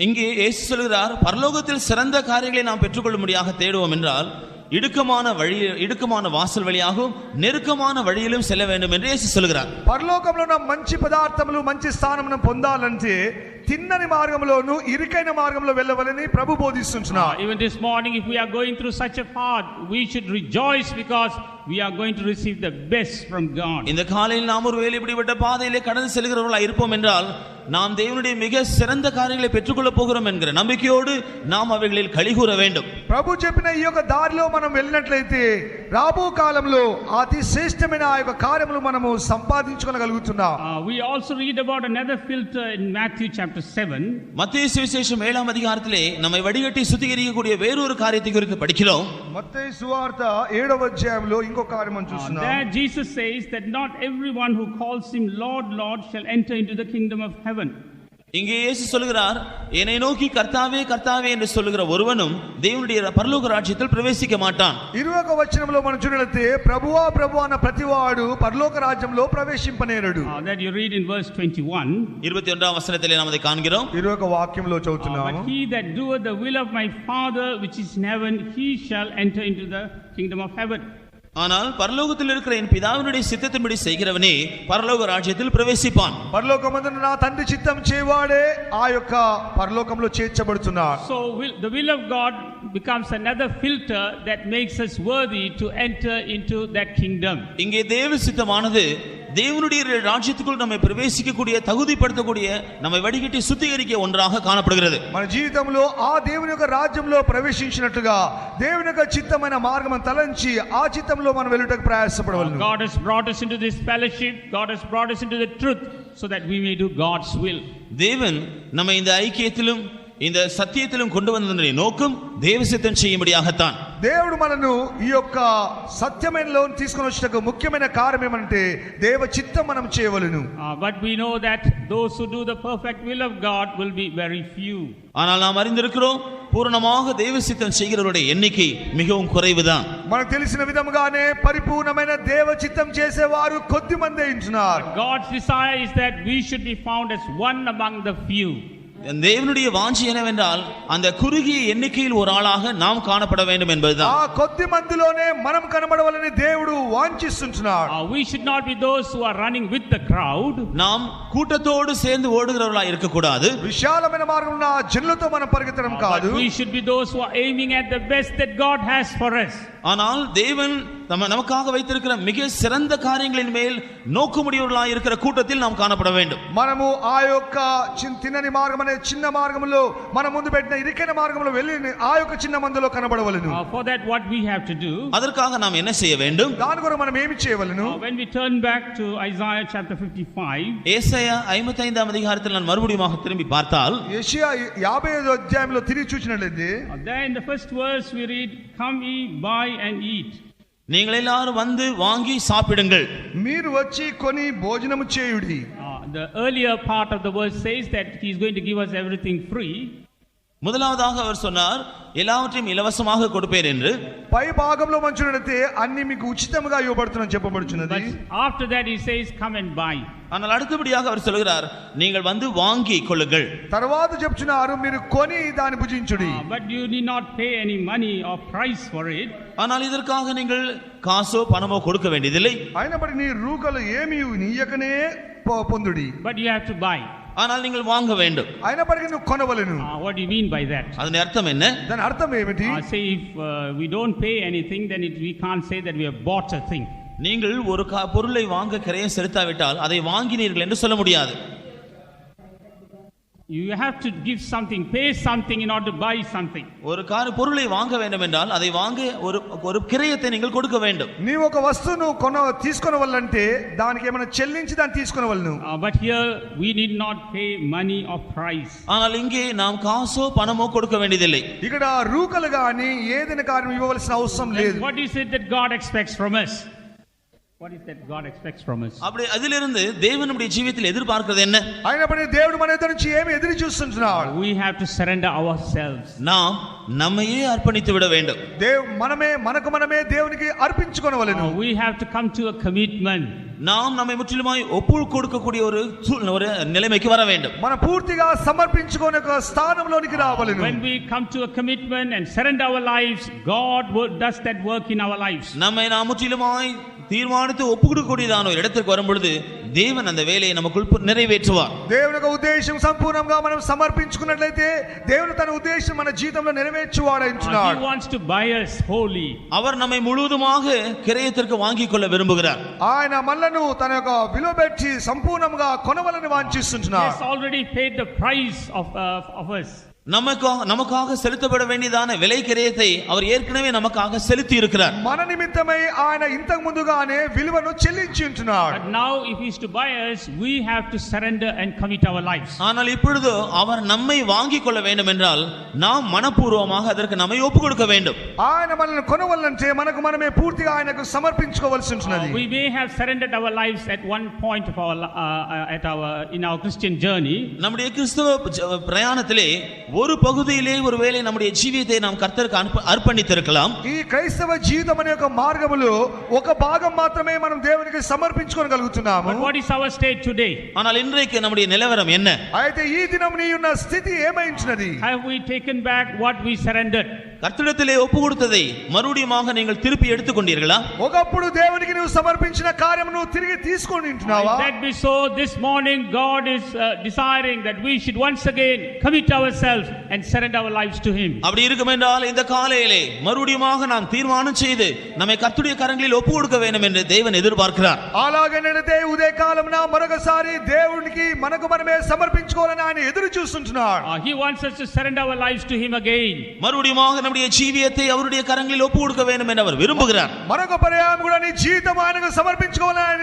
இங்கே இயேசு சொல்கிறார், பரலோகத்தில் சிறந்த காரியங்களை நாம் பெற்றுக்கொள்ளும்படியாக தேடுவோம் என்றால் இடுக்கமான வாசல் வழியாகவும் நெருக்கமான வழியிலும் செல்ல வேண்டும் என்று இயேசு சொல்கிறார். పరలోకంలో ఉన్న మంచి పదార్థములు మంచి స్థానమును పొందాలంటే తిన్నని మార్గములోను ఇరుకైన మార్గంలో వెళ్ళవలని ప్రభు బోధిస్తున్నాడు. Even this morning if we are going through such a path, we should rejoice because we are going to receive the best from God. இந்த காலையில் நாம் ஒருவேளை இப்படிப்பட்ட பாதையிலே கடந்து செல்கிறவர்களாக இருப்போம் என்றால் நாம் தேவனுடைய மிக சிறந்த காரியங்களை பெற்றுக்கொள்ளப் போகிறோம் என்கிற நம்பிக்கையோடு நாம் அவைகளில் களிகூற வேண்டும். ప్రభు చెప్పిన ఈ యొక్క దారిలో మనం వెళ్ళినట్లయితే రాబో కాలంలో అతి శ్రేష్టమైన ఆ యొక్క కార్యములు మనము సంపాదించుకోగలుగుతున్నాం. We also read about another filter in Matthew chapter chapter 7. மத்தேயு சுவிசேஷம் 7ஆம் அதிகாரத்திலே நம்மை வடிகட்டி சுத்திகரிக்கக்கூடிய வேறொரு காரியத்தை குறித்து படிக்கிறோம். మత్తయి సువార్త 7వ అధ్యాయంలో ఇంకో కార్యం మనం చూస్తున్నాం. There Jesus says that not everyone who calls him Lord, Lord shall enter into the kingdom of heaven. இங்கே இயேசு சொல்கிறார், என்னை நோக்கி கர்த்தாவே கர்த்தாவே என்று சொல்லுகிற ஒருவனும் தேவனுடைய பரலோக ராஜ்யத்தில் பிரவேசிக்க மாட்டான். 21వ వచనంలో మనం చూడలేతే ప్రభువా ప్రభువా అన్న ప్రతివాడు పరలోక రాజ్యంలో ప్రవేశింపనేరడు. That you read in verse 21. 21ஆம் వచనத்திலே நாம் அதை காண்கிறோம். 21వ వాక్యంలో చదువుతున్నాము. But he that doeth the will of my Father which is in heaven, he shall enter into the kingdom of heaven. ஆனால் பரலோகத்தில் இருக்கிற என் பிதாவினுடைய சித்தத்தின்படி செய்கிறவனே பரலோக ராஜ்யத்தில் பிரவேசிப்பான். పరలోకమందున నా తండ్రి చిత్తం చేయవాడే ఆ యొక్క పరలోకంలో చేర్చబడుతున్నాడు. So the will of God becomes another filter that makes us worthy to enter into that kingdom. இங்கே தேவ சித்தமானது தேவனுடைய ராஜ்யத்துக்குள் நம்மை பிரவேசிக்கக்கூடிய தகுதிப்படுத்தக்கூடிய நம்மை வடிகட்டி சுத்திகரிக்க ஒன்றாக காணப்படுகிறது. మన జీవితంలో ఆ దేవుని యొక్క రాజ్యంలో ప్రవేశించినట్లుగా దేవుని యొక్క చిత్తమైన మార్గం తలంచి ఆ చిత్తంలో మనం వెళ్ళుటకు ప్రయాసపడవలెను. God has brought us into this fellowship. God has brought us into the truth so that we may do God's will. தேவன் நம்மை இந்த ஐக்கியத்திலும் இந்த சத்தியத்திலும் கொண்டு வந்ததனுடைய நோக்கம் தேவ சித்தம் செய்யும்படியாகத்தான். దేవుడు మనను ఈ యొక్క సత్యమైనలో తీసుకొని వచ్చేటకు ముఖ్యమైన కారణం ఏమంటే దేవ చిత్తం మనం చేయవలెను. But we know that those who do the perfect will of God will be very few. ஆனால் நாம் அறிந்திருக்கிறோம் பூரணமாக தேவ சித்தம் செய்கிறவருடைய எண்ணிக்கை மிகவும் குறைவுதான். మనకు తెలిసిన విధముగానే పరిపూర్ణమైన దేవ చిత్తం చేసేవారు కొద్ది మందే ఉంటున్నారు. God's desire is that we should be found as one among the few. தேவனுடைய வாஞ்சை என்னவென்றால் அந்த குறுகிய எண்ணிக்கையில் ஒரு ஆளாக நாம் காணப்பட வேண்டும் என்பதுதான். ఆ కొద్ది మందిలోనే మనం కనబడవాలని దేవుడు వాంఛిస్తున్నాడు. We should not be those who are running with the crowd. நாம் கூட்டத்தோடு சேர்ந்து ஓடுகிறவர்களாக இருக்க கூடாது. విశాలమైన మార్గంలో జనులతో మనం పరిగెత్తడం కాదు. We should be those who are aiming at the best that God has for us. ஆனால் தேவன் நமக்காக வைத்திருக்கிற மிக சிறந்த காரியங்களின் மேல் நோக்கமுடையவர்களாக இருக்கிற கூட்டத்தில் நாம் காணப்பட வேண்டும். మనము ఆ యొక్క తిన్నని మార్గం అనే చిన్న మార్గంలో మన ముందు పెట్టిన ఇరుకైన మార్గంలో వెళ్ళి ఆ యొక్క చిన్న మందిలో కనబడవలెను. For that what we have to do? அதற்காக நாம் என்ன செய்ய வேண்டும்? దాని కొరకు మనం ఏమి చేయవలెను? When we turn back to Isaiah chapter 55. ஏசாயா 55ஆம் அதிகாரத்தில் நான் மறுபடியும் திரும்பி பார்த்தால் యెషయా 55వ అధ్యాయంలో తిరిగి చూచినట్లయితే there in the first verse we read, come ye buy and eat. நீங்கள் எல்லாரும் வந்து வாங்கி சாப்பிடுங்கள். మీరు వచ్చి కొని భోజనము చేయుడి. The earlier part of the verse says that he is going to give us everything free. முதலாவதாக அவர் சொன்னார் எல்லாவற்றையும் இலவசமாக கொடுப்பேன் என்று. పై భాగంలో మనం చూడనైతే అన్ని మీకు ఉచితంగా ఇవ్వబడుతుందని చెప్పబడుచున్నది. After that he says come and buy. ஆனால் அடுத்தபடியாக அவர் சொல்கிறார் நீங்கள் வந்து வாங்கி கொள்ளுங்கள். తర్వాత చెప్తున్నారు మీరు కొని దాన్ని భుజించుడి. But you need not pay any money or price for it. ஆனால் இதற்காக நீங்கள் காசோ பணமோ கொடுக்க வேண்டியதில்லை. అయినప్పటికీ నీ రూకలు ఏమీ నీయకనే పొందుడి. But you have to buy. ஆனால் நீங்கள் வாங்க வேண்டும். అయినప్పటికీ నువ్వు కొనవలెను. What do you mean by that? அதன் அர்த்தம் என்ன? దాని అర్థం ఏమిటి? Say if we don't pay anything then we can't say that we have bought a thing. நீங்கள் ஒரு பொருளை வாங்க கிரயம் செலுத்தாவிட்டால் அதை வாங்கினீர்கள் என்று சொல்ல முடியாது. You have to give something, pay something in order to buy something. ஒரு பொருளை வாங்க வேண்டும் என்றால் அதை வாங்க ஒரு கிரயத்தை நீங்கள் கொடுக்க வேண்டும். నీవు ఒక వస్తువును తీసుకొనవల్లంటే దానికి ఏమైనా చెల్లించి దాన్ని తీసుకొనవలను. But here we need not pay money or price. ஆனால் இங்கே நாம் காசோ பணமோ கொடுக்க வேண்டியதில்லை. ఇక్కడ రూకలు గాని ఏదైనా కార్యం ఇవ్వవలసిన అవసరం లేదు. What is it that God expects from us? What is that God expects from us? அப்படி அதிலிருந்து தேவன் நம்முடைய ஜீவிதத்தில் எதிர்பார்க்கிறது என்ன? అయినప్పటికీ దేవుడు మన ఎదురు నుంచి ఏమి ఎదురు చూస్తున్నాడు? We have to surrender ourselves. நாம் நம்மையே அர்ப்பணித்து விட வேண்டும். మనమే దేవునికి అర్పించుకొనవలెను. We have to come to a commitment. நாம் நம்மை முற்றிலுமாய் ஒப்பு கொடுக்கக்கூடிய ஒரு நிலைமைக்கு வர வேண்டும். మన పూర్తిగా సమర్పించుకొనే ఒక స్థానంలోనికి రావాలెను. When we come to a commitment and surrender our lives, God does that work in our lives. நம்மை நாம் முற்றிலுமாய் தீர்மானித்து ஒப்பு கொடுக்கக்கூடியதான ஒரு இடத்துக்கு வரும்பொழுது தேவன் அந்த வேலையை நமக்குள் நிறைவேற்றுவார். దేవుని యొక్క ఉద్దేశం సంపూర్ణంగా మనం సమర్పించుకున్నట్లయితే దేవుడు తన ఉద్దేశం మన జీవితంలో నెరవేర్చువాడైంచున్నాడు. He wants to buy us wholly. அவர் நம்மை முழுவதுமாக கிரயத்திற்கு வாங்கிக் கொள்ள விரும்புகிறார். ఆయన మనలను తన యొక్క విలువ పెట్టి సంపూర్ణంగా కొనవలని వాంఛిస్తున్నాడు. He has already paid the price of us. நமக்காக செலுத்தப்பட வேண்டியதான விலை கிரயத்தை அவர் ஏற்கனவே நமக்காக செலுத்தி இருக்கிறார். మన నిమిత్తమై ఆయన ఇంతకు ముందుగానే విలువను చెల్లించి ఉంటున్నాడు. But now if he is to buy us, we have to surrender and commit our lives. ஆனால் இப்பொழுது அவர் நம்மை வாங்கிக் கொள்ள வேண்டும் என்றால் நாம் மனப்பூர்வமாக அதற்கு நம்மை ஒப்புக் கொடுக்க வேண்டும். ఆయన మనల్ని కొనవలనంటే మనకు మనమే పూర్తిగా ఆయనకు సమర్పించుకోవాల్సి ఉంటున్నది. We may have surrendered our lives at one point of our in our Christian journey. நம்முடைய கிறிஸ்தவ பிரயாணத்திலே ஒரு பகுதியிலே ஒருவேளை நம்முடைய ஜீவியத்தை நாம் கர்த்தருக்கு அர்ப்பணித்திருக்கலாம். ఈ క్రైస్తవ జీవితం అనే ఒక మార్గములో ఒక భాగం మాత్రమే మనం దేవునికి సమర్పించుకోగలుగుతున్నాము. But what is our state today? ஆனால் இன்றைக்கு நம்முடைய நிலவரம் என்ன? అయితే ఈ దినం నీ ఉన్న స్థితి ఏమైంచినది? Have we taken back what we surrendered? கர்த்தரிடத்திலே ஒப்பு கொடுத்ததை மறுபடியுமாக நீங்கள் திருப்பி எடுத்துக்கொண்டீர்களா? ఒకప్పుడు దేవునికి నువ్వు సమర్పించిన కార్యము నువ్వు తిరిగి తీసుకొని ఉంటున్నావా? That be so, this morning God is desiring that we should once again commit ourselves and surrender our lives to him. அப்படி இருக்குமென்றால் இந்த காலையிலே மறுபடியுமாக நாம் தீர்மானம் செய்து நம்மை கர்த்தருடைய கரங்களில் ஒப்பு கொடுக்க வேண்டும் என்று தேவன் எதிர்பார்க்கிறார். అలాగేనైతే ఉదయకాలమున మరొకసారి దేవునికి మనకు మనమే సమర్పించుకోవాలని ఆయన ఎదురు చూస్తుంటున్నాడు. He wants us to surrender our lives to him again. மறுபடியுமாக நம்முடைய ஜீவியத்தை அவருடைய கரங்களில் ஒப்பு கொடுக்க வேண்டும் என்று அவர் விரும்புகிறார். మరొక పర్యాయం కూడా నీ జీవితం ఆయనకు సమర్పించుకోవాలని ఆయన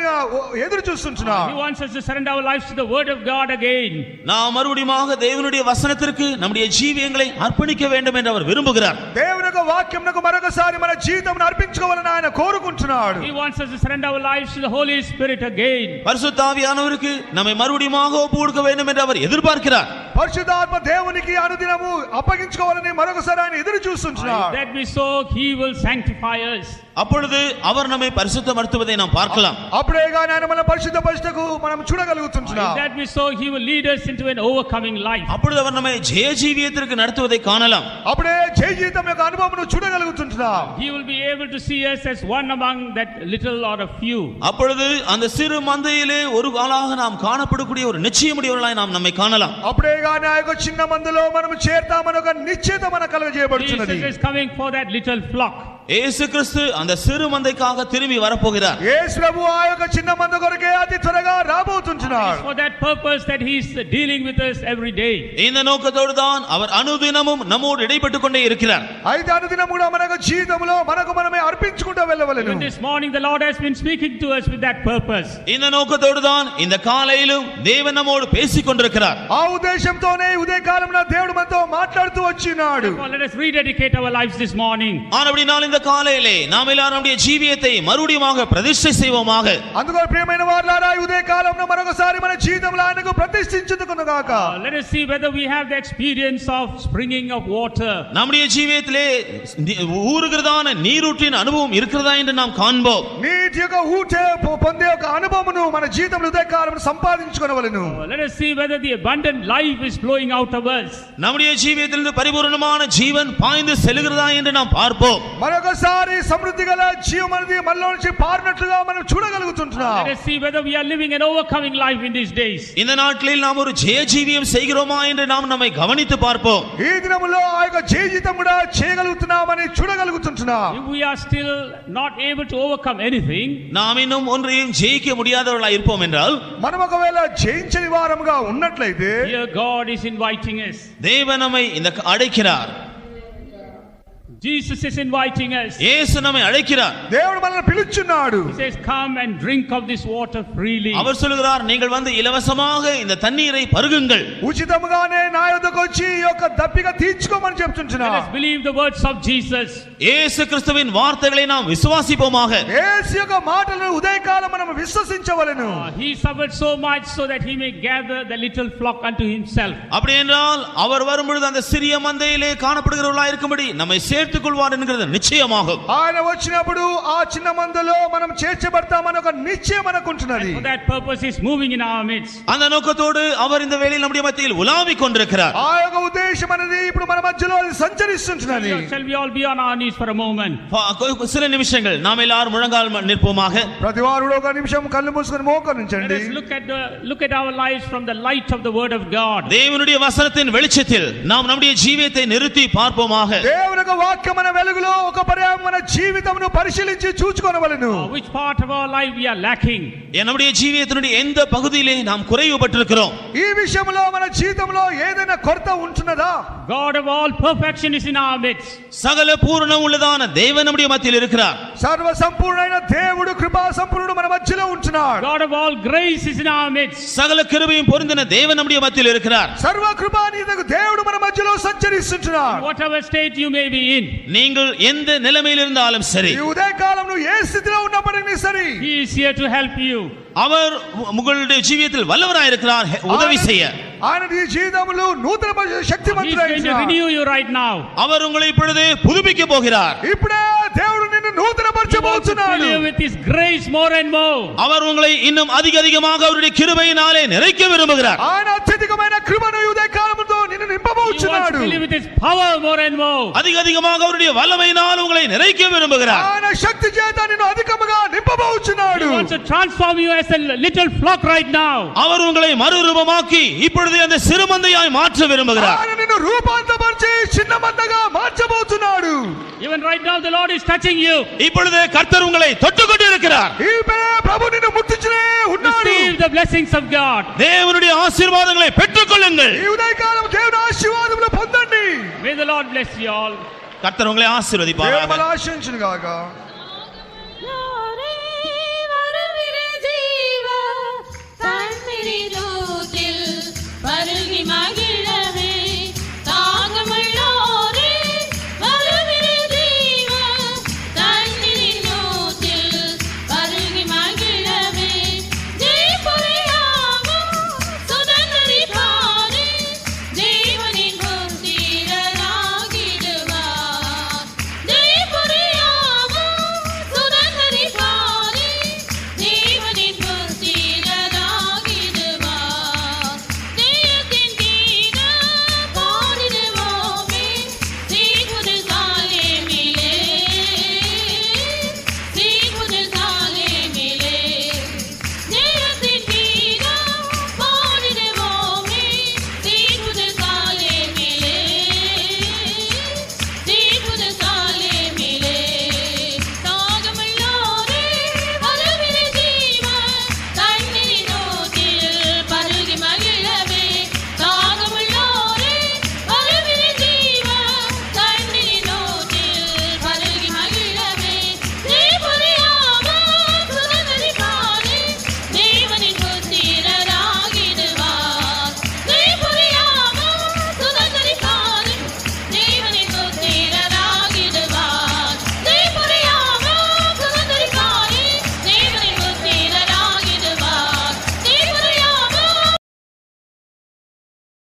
ఎదురు చూస్తుంటున్నాడు. He wants us to surrender our lives to the word of God again. நாம் மறுபடியுமாக தேவனுடைய வசனத்திற்கு நம்முடைய ஜீவியங்களை அர்ப்பணிக்க வேண்டும் என்று அவர் விரும்புகிறார். దేవుని యొక్క వాక్యమునకు మరొకసారి మన జీవితాన్ని అర్పించుకోవాలని ఆయన కోరుకుంటున్నాడు. He wants us to surrender our lives to the Holy Spirit again. பரிசுத்த ஆவியானவருக்கு நம்மை மறுபடியுமாக ஒப்பு கொடுக்க வேண்டும் என்று அவர் எதிர்பார்க்கிறார். పరిశుద్ధాత్మ దేవునికి అనుదినము అప్పగించుకోవాలని మరొకసారి ఆయన ఎదురు చూస్తుంటున్నాడు. That we so he will sanctify us. அப்பொழுது அவர் நம்மை பரிசுத்தப்படுத்துவதை நாம் பார்க்கலாம். అప్పుడే గాని ఆయన మన పరిశుద్ధపరచుటకు మనం చూడగలుగుతుంటున్నాం. That we so he will lead us into an overcoming life. அப்பொழுது அவர் நம்மை ஜெய ஜீவியத்திற்கு நடத்துவதை காணலாம். అప్పుడే జయ జీవితం యొక్క అనుభవమును చూడగలుగుతుంటున్నాం. He will be able to see us as one among that little or a few. அப்பொழுது அந்த சிறு மந்தையிலே ஒரு காலாக நாம் காணப்படக்கூடிய ஒரு நிச்சயமுடையவர்களாய் நாம் நம்மை காணலாம். అప్పుడే గాని ఆ యొక్క చిన్న మందలో మనం చేరతామని ఒక నిశ్చయత మనకు కలుగజేయబడుతున్నది. Jesus is coming for that little flock. இயேசு கிறிஸ்து அந்த சிறு மந்தைக்காக திரும்பி வரப்போகிறார். యేసు ప్రభు ఆ యొక్క చిన్న మంద కొరకే అతి త్వరగా రాబోతుంటున్నాడు. For that purpose that he is dealing with us every day. இந்த நோக்கத்தோடு தான் அவர் அனுதினமும் நம்மோடு இடைப்பட்டுக் கொண்டே இருக்கிறார். అయితే అనుదినం కూడా మన యొక్క జీవితంలో మనకు మనమే అర్పించుకుంటూ వెళ్ళవలెను. This morning the Lord has been speaking to us with that purpose. இந்த நோக்கத்தோடு தான் இந்த காலையிலும் தேவன் நம்மோடு பேசிக் கொண்டிருக்கிறார். ఆ ఉద్దేశంతోనే ఉదయ కాలమున దేవుడు మనతో మాట్లాడుతూ వచ్చినాడు. Let us rededicate our lives this morning. ஆனபடியால் இந்த காலையிலே நாம் எல்லாரும் நம்முடைய ஜீவியத்தை மறுபடியுமாக பிரதிஷ்டை செய்வோமாக. అందుకని ప్రియమైన వారలారా ఈ ఉదయ కాలమున మరొకసారి మన జీవితంలో ఆయనకు ప్రతిష్ఠించుదుకునుగాక. Let us see whether we have the experience of springing of water. நம்முடைய ஜீவியத்திலே ஊறுகிறதான நீரூற்றின் அனுபவம் இருக்கிறதா என்று நாம் காண்போம். నీటి యొక్క ఊటే పొందే ఒక అనుభవమును మన జీవితంలో ఉదయ కాలమున సంపాదించుకొనవలెను. Let us see whether the abundant life is flowing out of us. நம்முடைய ஜீவியத்திலிருந்து பரிபூரணமான ஜீவன் பாய்ந்து செல்கிறதா என்று நாம் பார்ப்போம். మరొకసారి సమృద్ధి గల జీవం అనేది మనలో నుంచి పారినట్లుగా మనం చూడగలుగుతుంటున్నాం. Let us see whether we are living an overcoming life in these days. இந்த நாட்களில் நாம் ஒரு ஜெய ஜீவியம் செய்கிறோமா என்று நாம் நம்மை கவனித்து பார்ப்போம். ఈ దినములో ఆ యొక్క జీవితం కూడా చేయగలుగుతున్నామని చూడగలుగుతుంటున్నాం. If we are still not able to overcome anything, நாம் இன்னும் ஒன்றையும் ஜெயிக்க முடியாதவர்களாய் இருப்போம் என்றால், మనం ఒకవేళ జయించని వారముగా ఉన్నట్లయితే, here God is inviting us. தேவன் நம்மை இந்த அழைக்கிறார். Jesus is inviting us. இயேசு நம்மை அழைக்கிறார். దేవుడు మనల్ని పిలుచున్నాడు. He says, come and drink of this water freely. அவர் சொல்கிறார், நீங்கள் வந்து இலவசமாக இந்த தண்ணீரை பருகுங்கள். ఉచితముగానే నా యొద్దకు వచ్చి ఈ యొక్క దప్పిక తీర్చుకోమని చెప్తున్నాడు. Let us believe the words of Jesus. இயேசு கிறிஸ்துவின் வார்த்தைகளை நாம் விசுவாசிப்போமாக. యేసు యొక్క మాటలను ఉదయకాలం మనం విశ్వసించవలెను. He suffered so much so that he may gather the little flock unto himself. அப்படி என்றால் அவர் வரும்பொழுது அந்த சிறிய மந்தையிலே காணப்படுகிறவர்களாய் இருக்கும்படி நம்மை சேர்த்துக் கொள்வார் என்கிறது நிச்சயமாகும். ఆయన వచ్చినప్పుడు ఆ చిన్న మందలో మనం చేర్చబడతామని ఒక నిశ్చయం మనకుంటున్నది. For that purpose he is moving in our midst. அந்த நோக்கத்தோடு அவர் இந்த வேளையில் நம்முடைய மத்தியில் உலாவிக் கொண்டிருக்கிறார். ఆ యొక్క ఉద్దేశం అనేది ఇప్పుడు మన మధ్యలో సంచరిస్తుంటున్నది. Shall we all be on our knees for a moment? சில நிமிஷங்கள் நாம் எல்லாரும் முழங்கால் நிற்போமாக. ప్రతి వారు ఒక నిమిషం కళ్ళు మూసుకొని మోకరించండి. Let us look at our lives from the light of the word of God. தேவனுடைய வசனத்தின் வெளிச்சத்தில் நாம் நம்முடைய ஜீவியத்தை நிறுத்தி பார்ப்போமாக. దేవుని యొక్క వాక్యం మన వెలుగులో ఒక పర్యాయం మన జీవితమును పరిశీలించి చూచుకొనవలెను. Which part of our life we are lacking? நம்முடைய ஜீவியத்தினுடைய எந்த பகுதியிலே நாம் குறைவுபட்டிருக்கிறோம்? ఈ విషయంలో మన జీవితంలో ఏదైనా కొరత ఉంటున్నదా? God of all perfection is in our midst. சகல பூரணம் உள்ளதான தேவன் நம்முடைய மத்தியில் இருக்கிறார். సర్వ సంపూర్ణమైన దేవుడు కృపా సంపూర్ణుడు మన మధ్యలో ఉంటున్నాడు. God of all grace is in our midst. சகல கிருபையும் பொருந்தின தேவன் நம்முடைய மத்தியில் இருக்கிறார். సర్వ కృపానిధి దేవుడు మన మధ్యలో సంచరిస్తున్నాడు. Whatever state you may be in, நீங்கள் எந்த நிலைமையில் இருந்தாலும் சரி, ఈ ఉదయకాలం నువ్వు ఏ స్థితిలో ఉన్నప్పటికీ సరే, He is here to help you. அவர் உங்களுடைய ஜீவியத்தில் வல்லவராய் இருக்கிறார் உதவி செய்ய. ఆయన నీ జీవితంలో నూతన He is going to శక్తిమంతుడైన renew you right now. அவர் உங்களை இப்பொழுது புதுப்பிக்க போகிறார். ఇప్పుడే దేవుడు నిన్ను నూతన He wants to పరచబోతున్నాడు. fill you with His grace more and more. அவர் உங்களை இன்னும் அதிகமாக அவருடைய கிருபையினாலே நிறைக்க விரும்புகிறார். ఆయన అత్యధికమైన కృపను ఈ ఉదయకాలంలో నిన్ను He wants to నింపబోతున్నాడు. fill you with His power more and more. அதிகமாக அவருடைய வல்லமையினால் உங்களை நிறைக்க விரும்புகிறார். ఆయన శక్తి చేత నిన్ను అధికముగా He నింపబోతున్నాడు. wants to transform you as a little flock right now. அவர் உங்களை மறுரூபமாக்கி இப்பொழுது அந்த சிறுமந்தையாய் மாற்ற விரும்புகிறார். ఆయన నిన్ను రూపాంతరపరిచి చిన్న మందగా మార్చబోతున్నాడు. Even right now the Lord is touching you. இப்பொழுது கர்த்தர் உங்களை தொட்டுக்கொண்டு இருக்கிறார். ఈపే ప్రభు నిన్ను ముట్టించునే ఉన్నాడు. Receive the blessings of God. தேவனுடைய ஆசீர்வாதங்களை பெற்றுக்கொள்ளுங்கள். ఈ ఉదయకాలం దేవుని ఆశీర్వాదములు పొందండి. May the Lord bless you all. கர்த்தர் உங்களை ஆசீர்வதிப்பாராக. దేవుని ఆశీర్వదించును గాక.